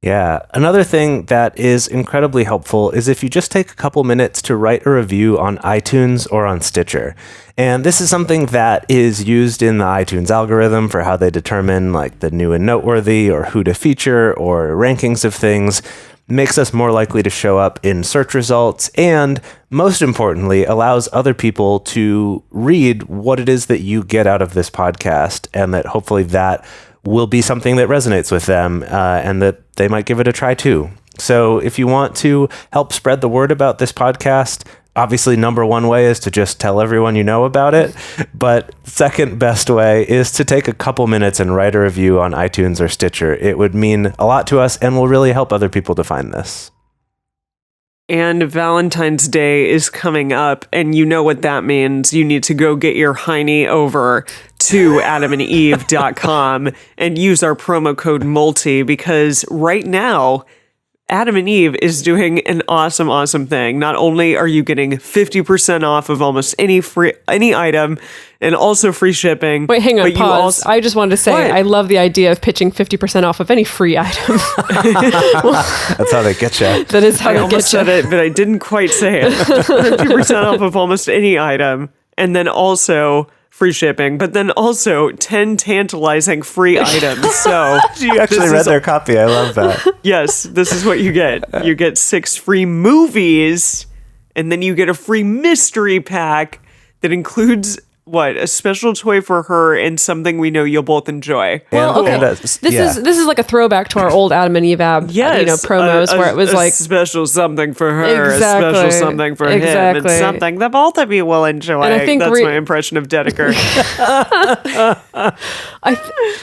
Yeah. Another thing that is incredibly helpful is if you just take a couple minutes to write a review on iTunes or on Stitcher. And this is something that is used in the iTunes algorithm for how they determine like the new and noteworthy or who to feature or rankings of things. Makes us more likely to show up in search results, and most importantly, allows other people to read what it is that you get out of this podcast, and that hopefully that will be something that resonates with them, and that they might give it a try too. So if you want to help spread the word about this podcast, obviously number one way is to just tell everyone you know about it. But second best way is to take a couple minutes and write a review on iTunes or Stitcher. It would mean a lot to us and will really help other people to find this. And Valentine's Day is coming up, and you know what that means. You need to go get your hiney over to adamandeve.com and use our promo code MULTI, because right now, Adam and Eve is doing an awesome, awesome thing. Not only are you getting 50% off of almost any item and also free shipping. Wait, hang on, pause. I just wanted to say, I love the idea of pitching 50% off of any free item. That's how they get you. That is how I they almost get you. said it, but I didn't quite say it. 50% off of almost any item. And then also free shipping, but then also 10 tantalizing free items. So You actually read their copy. I love that. yes, this is what you get. You get 6 free movies, and then you get a free mystery pack that includes a special toy for her and something we know you'll both enjoy. Well, okay. This is like a throwback to our old Adam and Eve promos where it was like special something for her, Exactly. a special something for him, and something that both of you will enjoy. And I think that's my impression of Dedeker.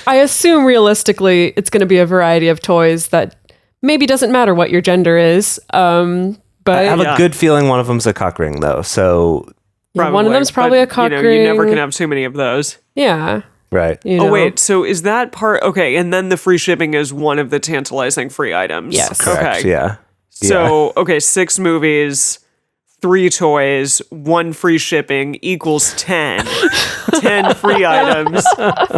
I assume realistically it's going to be a variety of toys that maybe doesn't matter what your gender is. But I have a good feeling one of them's a cock ring, though. So one of them's probably a cock ring. You never can have too many of those. Yeah. right. Oh, wait. So is that part? Okay. And then the free shipping is one of the tantalizing free items. Yes. Correct. Okay. Yeah. So, 6 movies, 3 toys, 1 free shipping equals 10. 10 free items,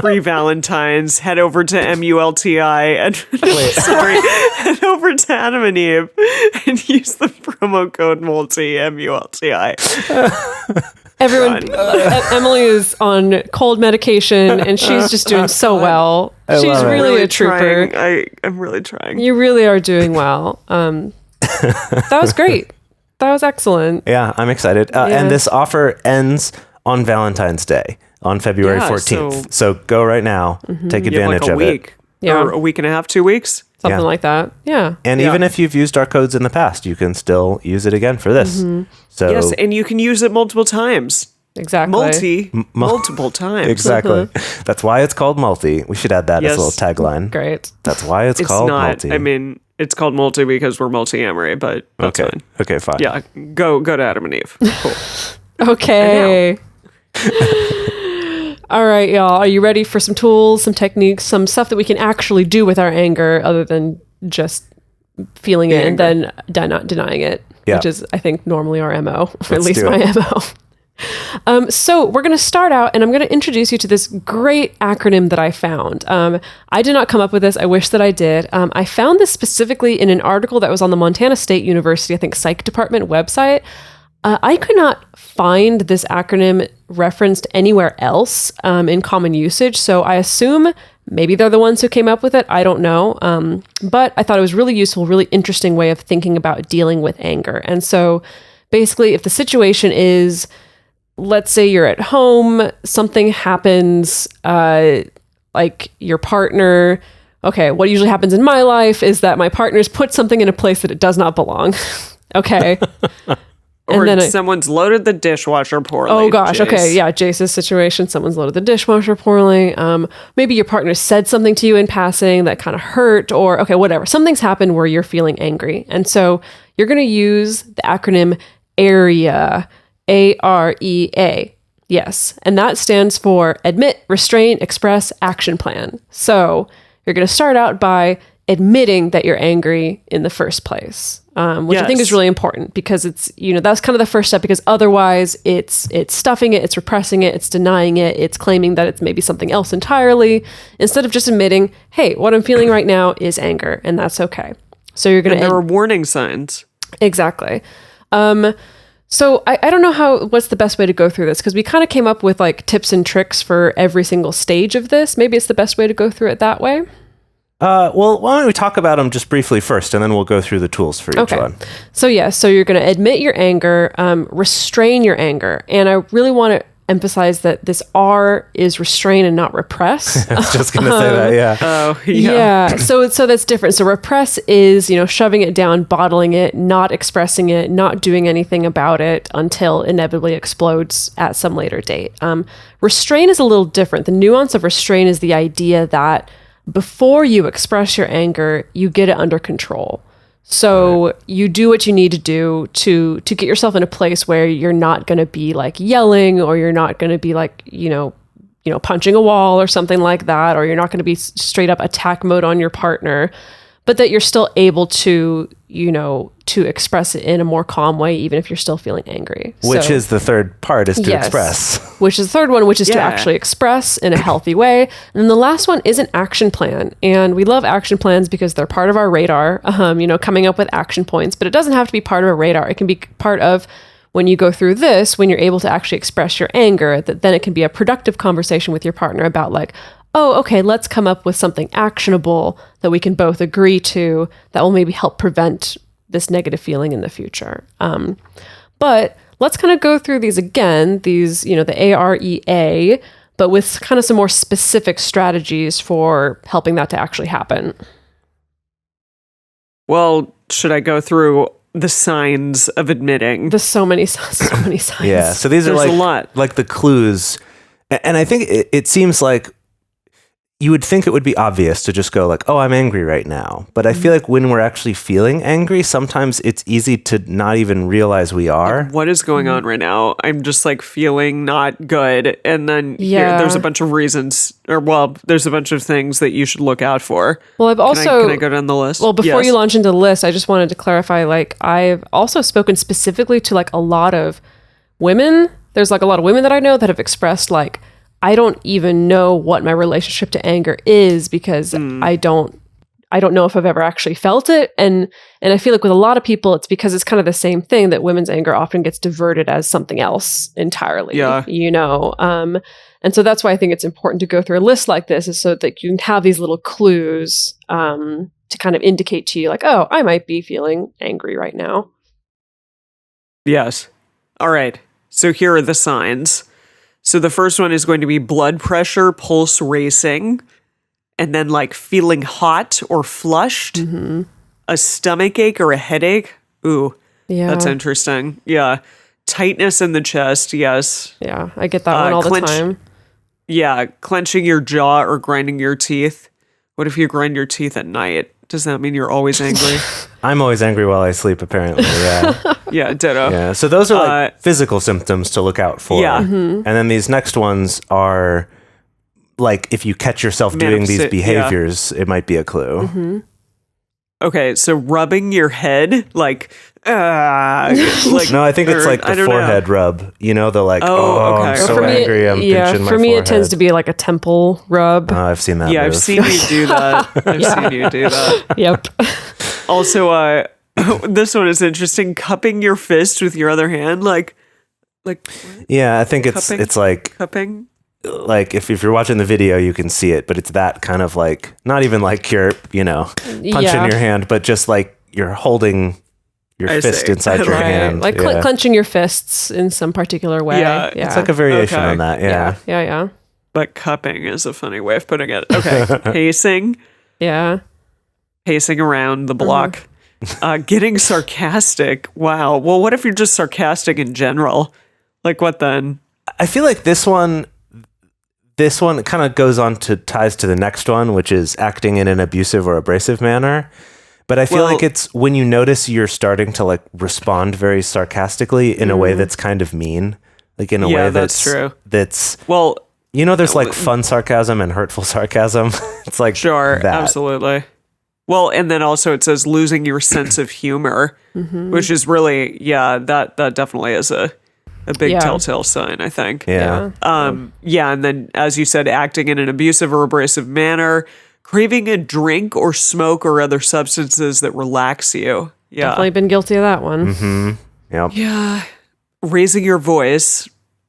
free Valentines. Head over to MULTI and head over to Adam and Eve and use the promo code MULTI. Everyone, Emily is on cold medication and she's just doing so well. She's really a trooper. I'm really trying. You really are doing well. That was great. That was excellent. Yeah, I'm excited. And this offer ends on Valentine's Day on February 14th. So go right now. Take advantage of it. Yeah. Or a week and a half, 2 weeks. Something like that. Yeah. And even if you've used our codes in the past, you can still use it again for this. So yes, and you can use it multiple times. Exactly. Multiple times. Exactly. That's why it's called multi. We should add that as a little tagline. Great. That's why it's called multi. I mean, it's called multi because we're multi-amory, but that's fine. Okay, fine. Yeah, go to Adam and Eve. Cool. Okay. All right, y'all. Are you ready for some tools, some techniques, some stuff that we can actually do with our anger other than just feeling it and then denying it, which is, I think, normally our MO, or at least my MO. So we're going to start out and I'm going to introduce you to this great acronym that I found. I did not come up with this. I wish that I did. I found this specifically in an article that was on the Montana State University, I think, psych department website. I could not find this acronym referenced anywhere else in common usage. So I assume maybe they're the ones who came up with it. I don't know. But I thought it was really useful, really interesting way of thinking about dealing with anger. And so basically, if the situation is, let's say you're at home, something happens, like your partner. Okay, what usually happens in my life is that my partner's put something in a place that it does not belong. Okay. Or then someone's loaded the dishwasher poorly. Oh gosh, Jase. okay, yeah, Jase's situation, someone's loaded the dishwasher poorly. Maybe your partner said something to you in passing that kind of hurt, or okay, whatever. Something's happened where you're feeling angry. And so you're going to use the acronym AREA, AREA. Yes. And that stands for Admit, Restrain, Express, Action Plan. So you're going to start out by admitting that you're angry in the first place, which I think is really important because it's, that's kind of the first step, because otherwise it's stuffing it, it's repressing it, it's denying it, it's claiming that it's maybe something else entirely, instead of just admitting, hey, what I'm feeling right now is anger, and that's okay. So you're going to... there are warning signs. Exactly. So I don't know what's the best way to go through this, because we kind of came up with like tips and tricks for every single stage of this. Maybe it's the best way to go through it that way. Well, why don't we talk about them just briefly first, and then we'll go through the tools for each one. So so you're going to admit your anger, restrain your anger. And I really want to emphasize that this R is restrain and not repress. I was just going to say that, yeah. Oh, yeah. So that's different. So repress is, shoving it down, bottling it, not expressing it, not doing anything about it until inevitably explodes at some later date. Restrain is a little different. The nuance of restrain is the idea that before you express your anger, you get it under control. So you do what you need to do to get yourself in a place where you're not going to be like yelling, or you're not going to be like, punching a wall or something like that, or you're not going to be straight up attack mode on your partner, but that you're still able to, to express it in a more calm way, even if you're still feeling angry. Which is the third part, is to express. Which is the third one, which is to actually express in a healthy way. And then the last one is an action plan. And we love action plans because they're part of our radar, coming up with action points, but it doesn't have to be part of a radar. It can be part of, when you go through this, when you're able to actually express your anger, that then it can be a productive conversation with your partner about like, oh, okay, let's come up with something actionable that we can both agree to that will maybe help prevent this negative feeling in the future. But let's kind of go through these again, the AREA, but with kind of some more specific strategies for helping that to actually happen. Well, should I go through the signs of admitting? There's so many signs. Yeah, so these are a lot. Like the clues. And I think it seems like you would think it would be obvious to just go like, oh, I'm angry right now. But I feel like when we're actually feeling angry, sometimes it's easy to not even realize we are. Like, what is going on right now? I'm just like feeling not good. And then there's a bunch of reasons, there's a bunch of things that you should look out for. Well, I've also... Can I go down the list? Well, before you launch into the list, I just wanted to clarify, like, I've also spoken specifically to like a lot of women. There's like a lot of women that I know that have expressed like, I don't even know what my relationship to anger is, because I don't know if I've ever actually felt it. And I feel like with a lot of people, it's because it's kind of the same thing, that women's anger often gets diverted as something else entirely, and so that's why I think it's important to go through a list like this, is so that you can have these little clues to kind of indicate to you like, oh, I might be feeling angry right now. Yes. All right. So here are the signs. So the first one is going to be blood pressure, pulse racing, and then like feeling hot or flushed, a stomach ache or a headache. Ooh, that's interesting. Yeah. Tightness in the chest. Yes. Yeah, I get that one all the time. Yeah. Clenching your jaw or grinding your teeth. What if you grind your teeth at night? Does that mean you're always angry? I'm always angry while I sleep, apparently. Yeah. Yeah, ditto. Yeah. So those are like physical symptoms to look out for. Yeah. And then these next ones are like, if you catch yourself doing these behaviors, it might be a clue. Okay, so rubbing your head, like no, I think it's like the forehead rub. The like, okay. I'm so angry, I'm pinching my forehead. For me, it tends to be like a temple rub. I've seen that. Yeah, I've seen you do that. Seen you do that. Yep. Also, this one is interesting. Cupping your fist with your other hand, like. Yeah, I think it's like cupping. Like if you're watching the video, you can see it, but it's that kind of like, not even like you're, punching your hand, but just like you're holding your fist inside your hand. Like clenching your fists in some particular way. Yeah. It's like a variation on that. Yeah. But cupping is a funny way of putting it. Okay. Pacing. Yeah. Pacing around the block. Getting sarcastic. Wow. Well, what if you're just sarcastic in general? Like what then? I feel like this one kind of ties to the next one, which is acting in an abusive or abrasive manner. But I feel Well- like it's when you notice you're starting to like respond very sarcastically in a way that's kind of mean, like in a Yeah, way that's true. That's Well, there's like fun sarcasm and hurtful sarcasm. It's like sure, that. absolutely. Well, and then also it says losing your sense of humor, which is really, that definitely is a big Yeah. telltale sign, I think. Yeah. And then as you said, acting in an abusive or abrasive manner, craving a drink or smoke or other substances that relax you. Yeah. Definitely been guilty of that one. Yep. Yeah. Raising your voice,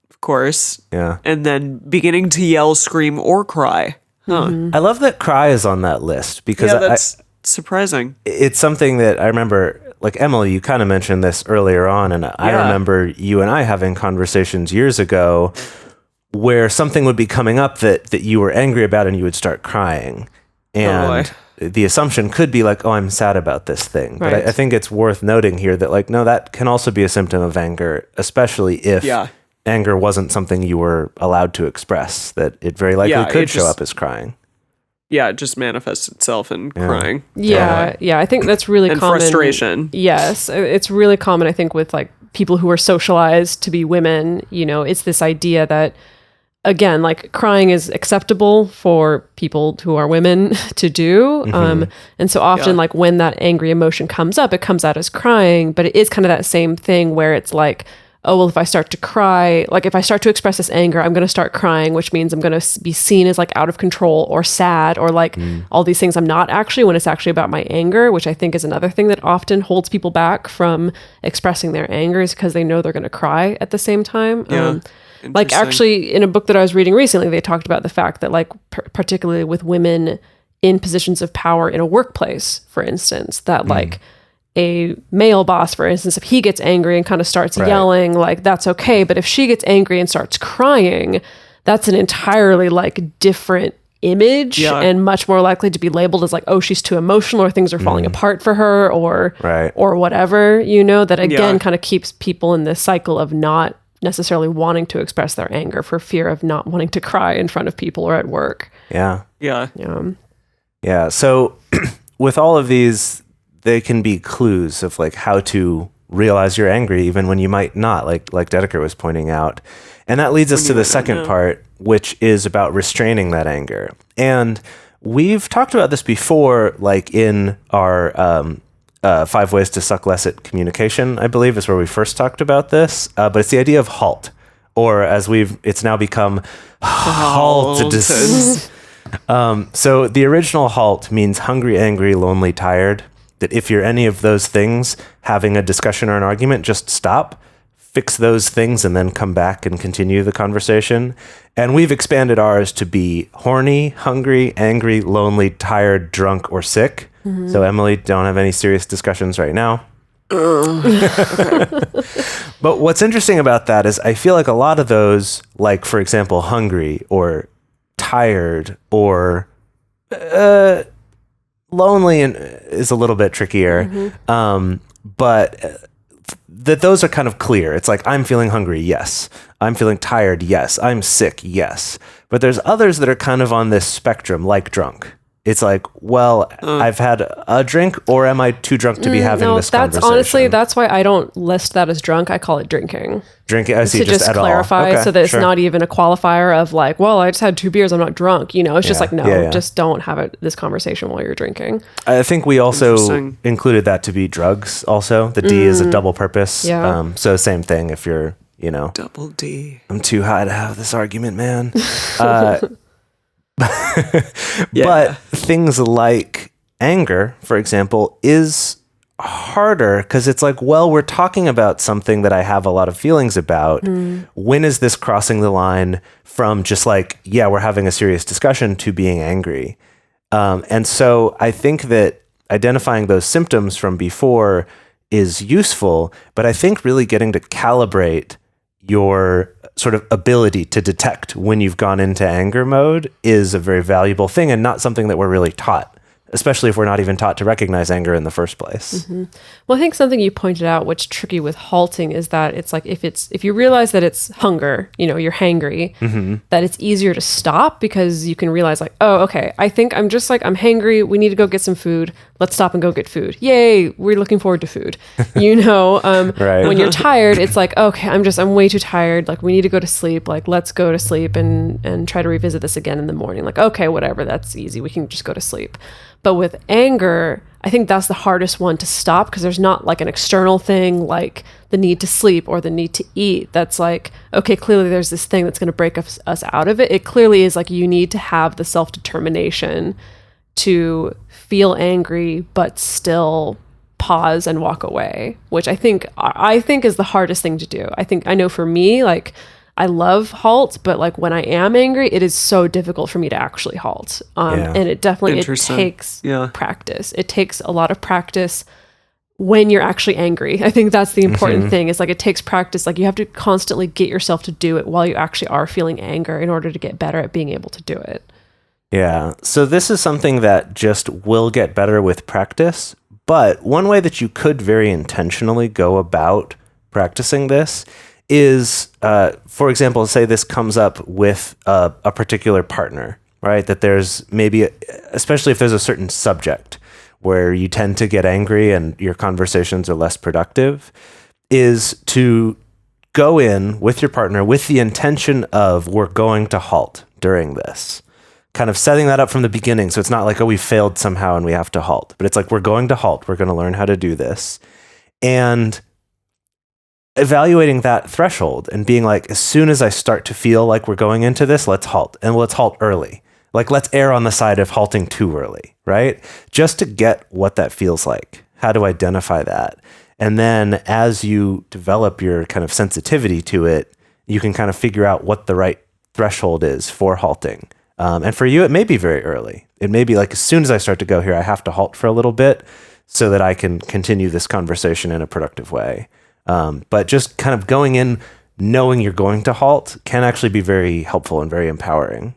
of course. Yeah. And then beginning to yell, scream, or cry. Huh. I love that cry is on that list because Yeah, that's surprising. it's something that I remember, like Emily, you kind of mentioned this earlier on, and I Yeah. remember you and I having conversations years ago where something would be coming up that you were angry about and you would start crying. And the assumption could be like, oh, I'm sad about this thing. But Right. I think it's worth noting here that like, no, that can also be a symptom of anger, especially if anger wasn't something you were allowed to express, that it very likely Yeah, could it show just- up as crying. Yeah, it just manifests itself in crying. Yeah, I think that's really And common. frustration. Yes, it's really common, I think, with like people who are socialized to be women. It's this idea that, again, like crying is acceptable for people who are women to do. And so often, like when that angry emotion comes up, it comes out as crying, but it is kind of that same thing where it's like, oh, well, if I start to cry, like if I start to express this anger, I'm going to start crying, which means I'm going to be seen as like out of control or sad or like all these things I'm not actually, when it's actually about my anger, which I think is another thing that often holds people back from expressing their anger, is because they know they're going to cry at the same time. Yeah. Like Interesting. actually in a book that I was reading recently, they talked about the fact that like particularly with women in positions of power in a workplace, for instance, that like a male boss, for instance, if he gets angry and kind of starts yelling, like that's okay. But if she gets angry and starts crying, that's an entirely like different image and much more likely to be labeled as like, oh, she's too emotional or things are falling apart for her or whatever, that again kind of keeps people in this cycle of not necessarily wanting to express their anger for fear of not wanting to cry in front of people or at work. Yeah. Yeah. So with all of these, they can be clues of like how to realize you're angry even when you might not, like Dedeker was pointing out. And that leads us to the second part, which is about restraining that anger. And we've talked about this before, like in our 5 Ways to Suck Less at Communication, I believe is where we first talked about this. But it's the idea of halt, or as it's now become halt. So the original halt means hungry, angry, lonely, tired. That if you're any of those things, having a discussion or an argument, just stop, fix those things, and then come back and continue the conversation. And we've expanded ours to be horny, hungry, angry, lonely, tired, drunk, or sick. So Emily, don't have any serious discussions right now. But what's interesting about that is I feel like a lot of those, like for example, hungry or tired or lonely is a little bit trickier, but that those are kind of clear. It's like, I'm feeling hungry, yes. I'm feeling tired, yes. I'm sick, yes. But there's others that are kind of on this spectrum, like drunk. It's like, well, I've had a drink, or am I too drunk to be having this conversation? Honestly, that's why I don't list that as drunk. I call it drinking. Drinking, I see, To just at clarify, all. Okay, so that it's sure. not even a qualifier of like, well, I just had 2 beers, I'm not drunk. It's just like, no, Yeah. just don't have this conversation while you're drinking. I think we also Interesting. included that to be drugs also. The D is a double purpose. Yeah. So same thing if you're, Double D. I'm too high to have this argument, man. But things like anger, for example, is harder because it's like, well, we're talking about something that I have a lot of feelings about. When is this crossing the line from just like, yeah, we're having a serious discussion to being angry? And so I think that identifying those symptoms from before is useful, but I think really getting to calibrate your sort of ability to detect when you've gone into anger mode is a very valuable thing and not something that we're really taught, especially if we're not even taught to recognize anger in the first place. Well, I think something you pointed out, what's tricky with halting, is that it's like if you realize that it's hunger, you're hangry, that it's easier to stop because you can realize like, oh, okay, I think I'm just like, I'm hangry. We need to go get some food. let's stop and go get food. Yay, we're looking forward to food. Right. When you're tired, it's like, okay, I'm way too tired. Like, we need to go to sleep. Like, let's go to sleep and try to revisit this again in the morning. Like, okay, whatever, that's easy. We can just go to sleep. But with anger, I think that's the hardest one to stop, because there's not like an external thing like the need to sleep or the need to eat. That's like, okay, clearly there's this thing that's going to break us out of it. It clearly is like you need to have the self-determination to feel angry, but still pause and walk away, which I think is the hardest thing to do. I know for me, like, I love halt, but like when I am angry, it is so difficult for me to actually halt. And it definitely, it takes practice. It takes a lot of practice when you're actually angry. I think that's the important thing, is like, it takes practice. Like, you have to constantly get yourself to do it while you actually are feeling anger in order to get better at being able to do it. Yeah. So this is something that just will get better with practice. But one way that you could very intentionally go about practicing this is, for example, say this comes up with a particular partner, right? That there's maybe, especially if there's a certain subject where you tend to get angry and your conversations are less productive, is to go in with your partner with the intention of, we're going to halt during this. Kind of setting that up from the beginning. So it's not like, oh, we failed somehow and we have to halt. But it's like, we're going to halt. We're going to learn how to do this. And evaluating that threshold and being like, as soon as I start to feel like we're going into this, let's halt. And let's halt early. Like, let's err on the side of halting too early, right? Just to get what that feels like. How to identify that. And then as you develop your kind of sensitivity to it, you can kind of figure out what the right threshold is for halting. And for you, it may be very early. It may be like, as soon as I start to go here, I have to halt for a little bit so that I can continue this conversation in a productive way. But just kind of going in, knowing you're going to halt, can actually be very helpful and very empowering.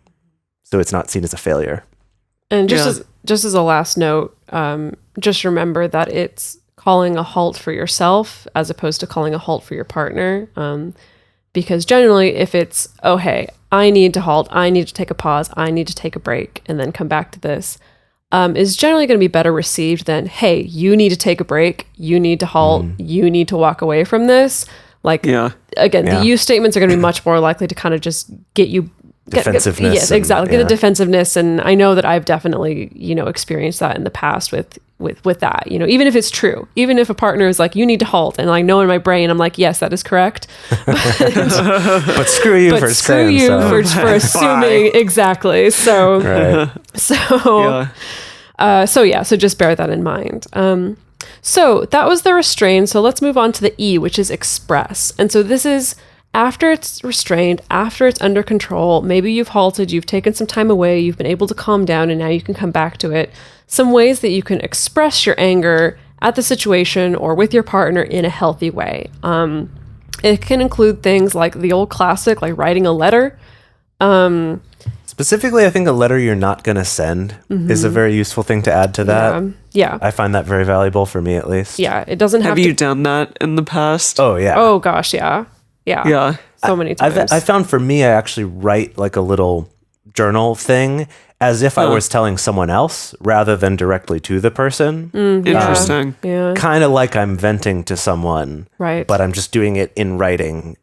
So it's not seen as a failure. And just as a last note, just remember that it's calling a halt for yourself as opposed to calling a halt for your partner. Because generally, if it's, oh, hey, I need to halt, I need to take a pause, I need to take a break, and then come back to this, is generally going to be better received than, hey, you need to take a break, you need to halt, you need to walk away from this. Like, again, the you statements are going to be much more likely to kind of just get you... Defensiveness. Yes, exactly. Get the defensiveness. And I know that I've definitely, experienced that in the past with that, even if it's true, even if a partner is like, you need to halt. And I know in my brain, I'm like, yes, that is correct. But screw you for saying so. for assuming. Exactly. So, so just bear that in mind. So that was the restrain. So let's move on to the E, which is express. And so this is after it's restrained, after it's under control, maybe you've halted, you've taken some time away, you've been able to calm down, and now you can come back to it. Some ways that you can express your anger at the situation or with your partner in a healthy way. It can include things like the old classic, like writing a letter. Specifically, I think a letter you're not going to send is a very useful thing to add to that. Yeah. I find that very valuable for me, at least. Yeah, it doesn't have Have you done that in the past? Oh, yeah. Oh, gosh, yeah. Yeah. So many times. I found for me, I actually write like a little journal thing as if I was telling someone else rather than directly to the person. Interesting. Yeah. Kind of like I'm venting to someone, Right. but I'm just doing it in writing.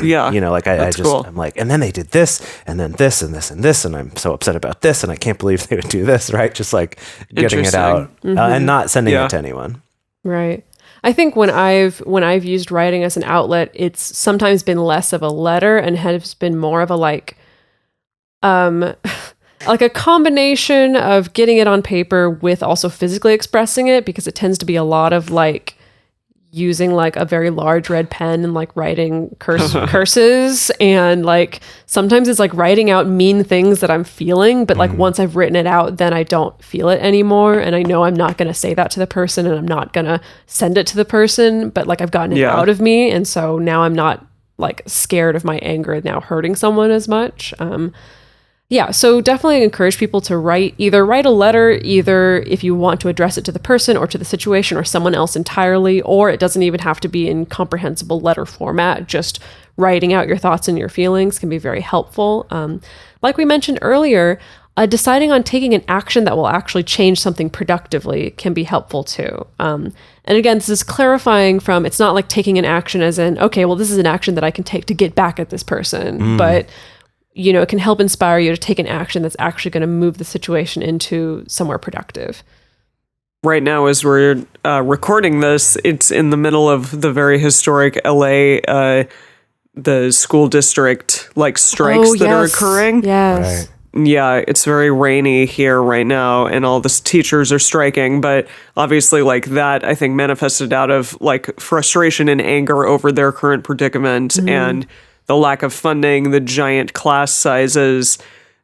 Yeah. Like I'm like, and then they did this, and then this, and this, and this, and I'm so upset about this, and I can't believe they would do this, right? Just like getting it out and not sending it to anyone. Right. I think when I've used writing as an outlet, it's sometimes been less of a letter and has been more of a like a combination of getting it on paper with also physically expressing it, because it tends to be a lot of like using like a very large red pen and like writing curses, and like sometimes it's like writing out mean things that I'm feeling, but like once I've written it out, then I don't feel it anymore, and I know I'm not going to say that to the person, and I'm not going to send it to the person, but like I've gotten it out of me, and so now I'm not like scared of my anger now hurting someone as much. So definitely encourage people to write a letter, either if you want to address it to the person or to the situation or someone else entirely, or it doesn't even have to be in comprehensible letter format. Just writing out your thoughts and your feelings can be very helpful. Like we mentioned earlier, deciding on taking an action that will actually change something productively can be helpful too. And again, this is clarifying from, it's not like taking an action as in, okay, well, this is an action that I can take to get back at this person, but it can help inspire you to take an action that's actually going to move the situation into somewhere productive. Right now, as we're recording this, it's in the middle of the very historic LA, the school district strikes that are occurring. Yes. Right. Yeah, it's very rainy here right now, and all the teachers are striking. But obviously, that I think manifested out of frustration and anger over their current predicament and the lack of funding, the giant class sizes,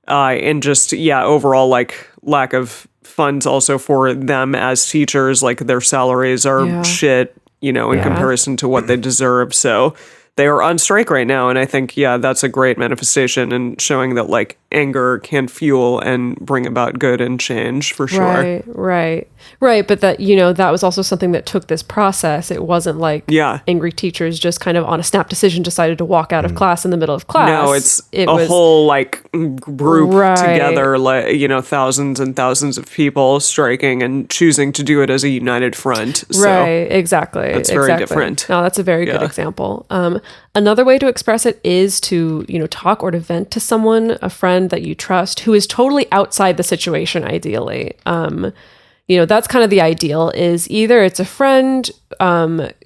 and just overall lack of funds also for them as teachers. Their salaries are shit, in comparison to what they deserve. So they are on strike right now, and I think that's a great manifestation and showing that anger can fuel and bring about good and change for sure. Right. But that that was also something that took this process. It wasn't angry teachers just kind of on a snap decision decided to walk out of class in the middle of class. No, it was whole group together, thousands and thousands of people striking and choosing to do it as a united front. So right, exactly. That's very different. No, that's a very good example. Another way to express it is to, talk or to vent to someone, a friend that you trust, who is totally outside the situation, ideally. That's kind of the ideal, is either it's a friend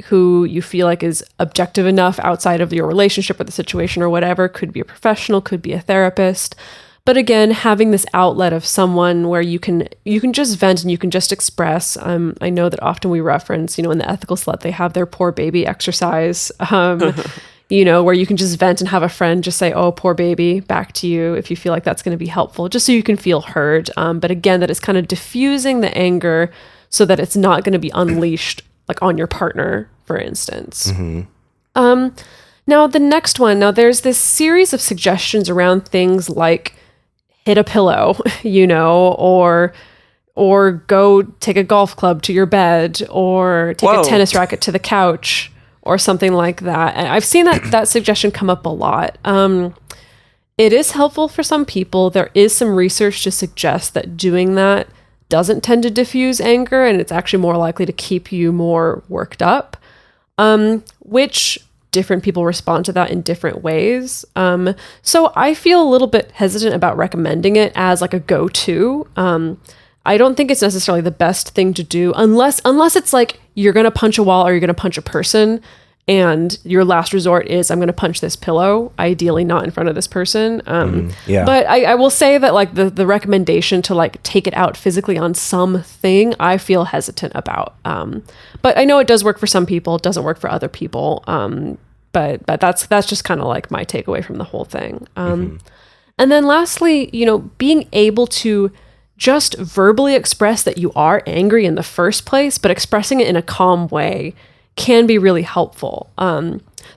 who you feel like is objective enough outside of your relationship or the situation or whatever, could be a professional, could be a therapist. But again, having this outlet of someone where you can just vent and you can just express. I know that often we reference, in the ethical slut, they have their poor baby exercise, where you can just vent and have a friend just say, oh, poor baby, back to you, if you feel like that's going to be helpful, just so you can feel heard. But again, that is kind of diffusing the anger so that it's not going to be unleashed on your partner, for instance. Now, the next one, there's this series of suggestions around things like hit a pillow, or go take a golf club to your bed, or take a tennis racket to the couch, or something like that. And I've seen that suggestion come up a lot. It is helpful for some people. There is some research to suggest that doing that doesn't tend to diffuse anger, and it's actually more likely to keep you more worked up, which different people respond to that in different ways. So I feel a little bit hesitant about recommending it as a go-to. I don't think it's necessarily the best thing to do unless it's you're going to punch a wall or you're going to punch a person and your last resort is I'm going to punch this pillow, ideally not in front of this person. But I will say that the recommendation to take it out physically on something, I feel hesitant about. But I know it does work for some people. It doesn't work for other people. But that's just kind of my takeaway from the whole thing. And then lastly, being able to just verbally express that you are angry in the first place, but expressing it in a calm way can be really helpful.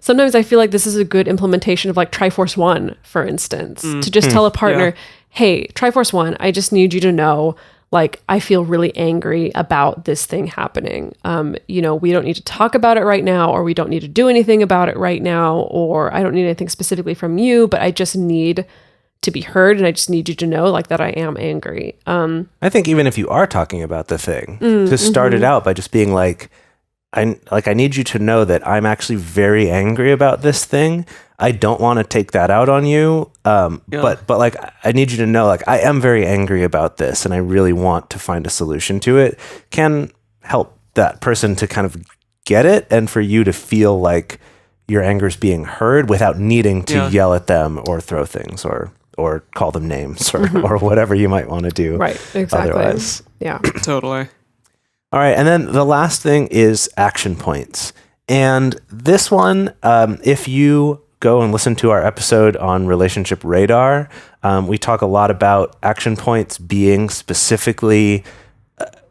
Sometimes I feel like this is a good implementation of Triforce 1, for instance, to just tell a partner, hey, Triforce 1, I just need you to know, I feel really angry about this thing happening. We don't need to talk about it right now, or we don't need to do anything about it right now, or I don't need anything specifically from you, but I just need to be heard, and I just need you to know that I am angry. I think even if you are talking about the thing, to start it out by just being I need you to know that I'm actually very angry about this thing. I don't want to take that out on you. But I need you to know, I am very angry about this and I really want to find a solution to it, can help that person to kind of get it and for you to feel like your anger is being heard without needing to yell at them or throw things or call them names or whatever you might want to do. Right. Exactly. Otherwise. Yeah. Totally. All right. And then the last thing is action points. And this one, if you go and listen to our episode on Relationship Radar, we talk a lot about action points being specifically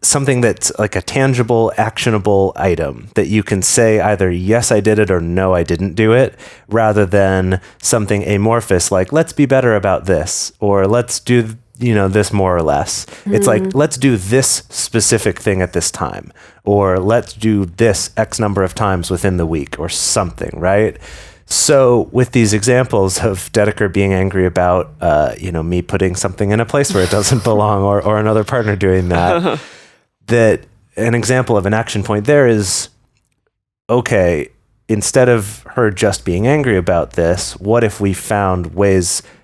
something that's a tangible, actionable item that you can say either, yes, I did it, or no, I didn't do it, rather than something amorphous like, let's be better about this, or let's do this more or less. It's let's do this specific thing at this time, or let's do this X number of times within the week or something, right? So with these examples of Dedeker being angry about, me putting something in a place where it doesn't belong, or another partner doing that, that an example of an action point there is, okay, instead of her just being angry about this, what if we found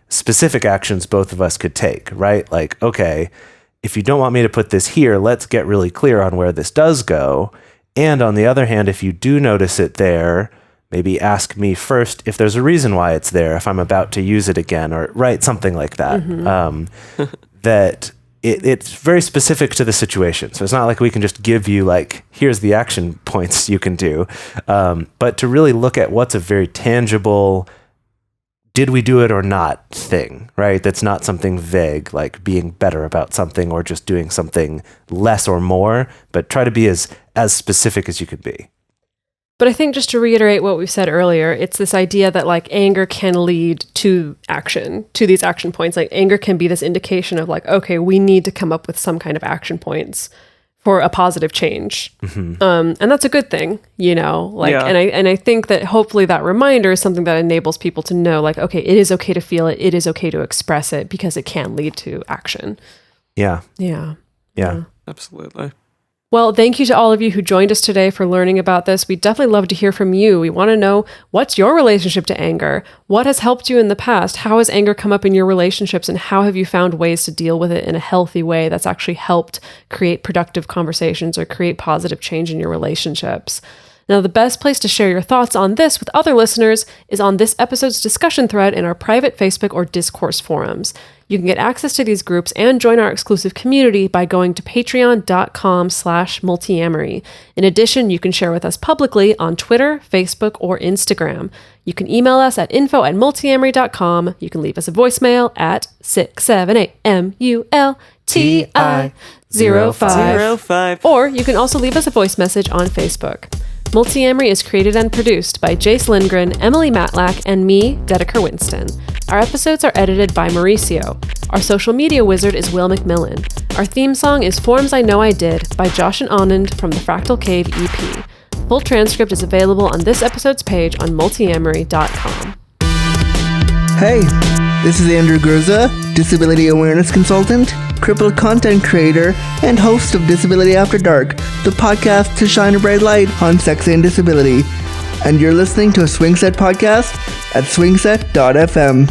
specific actions both of us could take, right? Like, okay, if you don't want me to put this here, let's get really clear on where this does go. And on the other hand, if you do notice it there, maybe ask me first if there's a reason why it's there, if I'm about to use it again, or something like that. That it's very specific to the situation. So it's not like we can just give you like, here's the action points you can do. But to really look at what's a very tangible, did we do it or not thing, right? That's not something vague, like being better about something or just doing something less or more, but try to be as specific as you could be. But I think just to reiterate what we said earlier, it's this idea that like anger can lead to action, to these action points. Like anger can be this indication of like, okay, we need to come up with some kind of action points for a positive change. And that's a good thing, and I think that hopefully that reminder is something that enables people to know like, okay, it is okay to feel it. It is okay to express it because it can lead to action. Yeah. Absolutely. Well, thank you to all of you who joined us today for learning about this. We'd definitely love to hear from you. We want to know, what's your relationship to anger? What has helped you in the past? How has anger come up in your relationships? And how have you found ways to deal with it in a healthy way that's actually helped create productive conversations or create positive change in your relationships? Now, the best place to share your thoughts on this with other listeners is on this episode's discussion thread in our private Facebook or Discourse forums. You can get access to these groups and join our exclusive community by going to patreon.com/multiamory. In addition, you can share with us publicly on Twitter, Facebook, or Instagram. You can email us at info@multiamory.com. You can leave us a voicemail at 678-MULTI-05. Or you can also leave us a voice message on Facebook. Multiamory is created and produced by Jase Lindgren, Emily Matlack, and me, Dedeker Winston. Our episodes are edited by Mauricio. Our social media wizard is Will McMillan. Our theme song is Forms I Know I Did by Josh and Anand from the Fractal Cave EP. Full transcript is available on this episode's page on multiamory.com. Hey, this is Andrew Gurza, Disability Awareness Consultant, crippled content creator, and host of Disability After Dark, the podcast to shine a bright light on sex and disability. And you're listening to a Swing Set podcast at swingset.fm.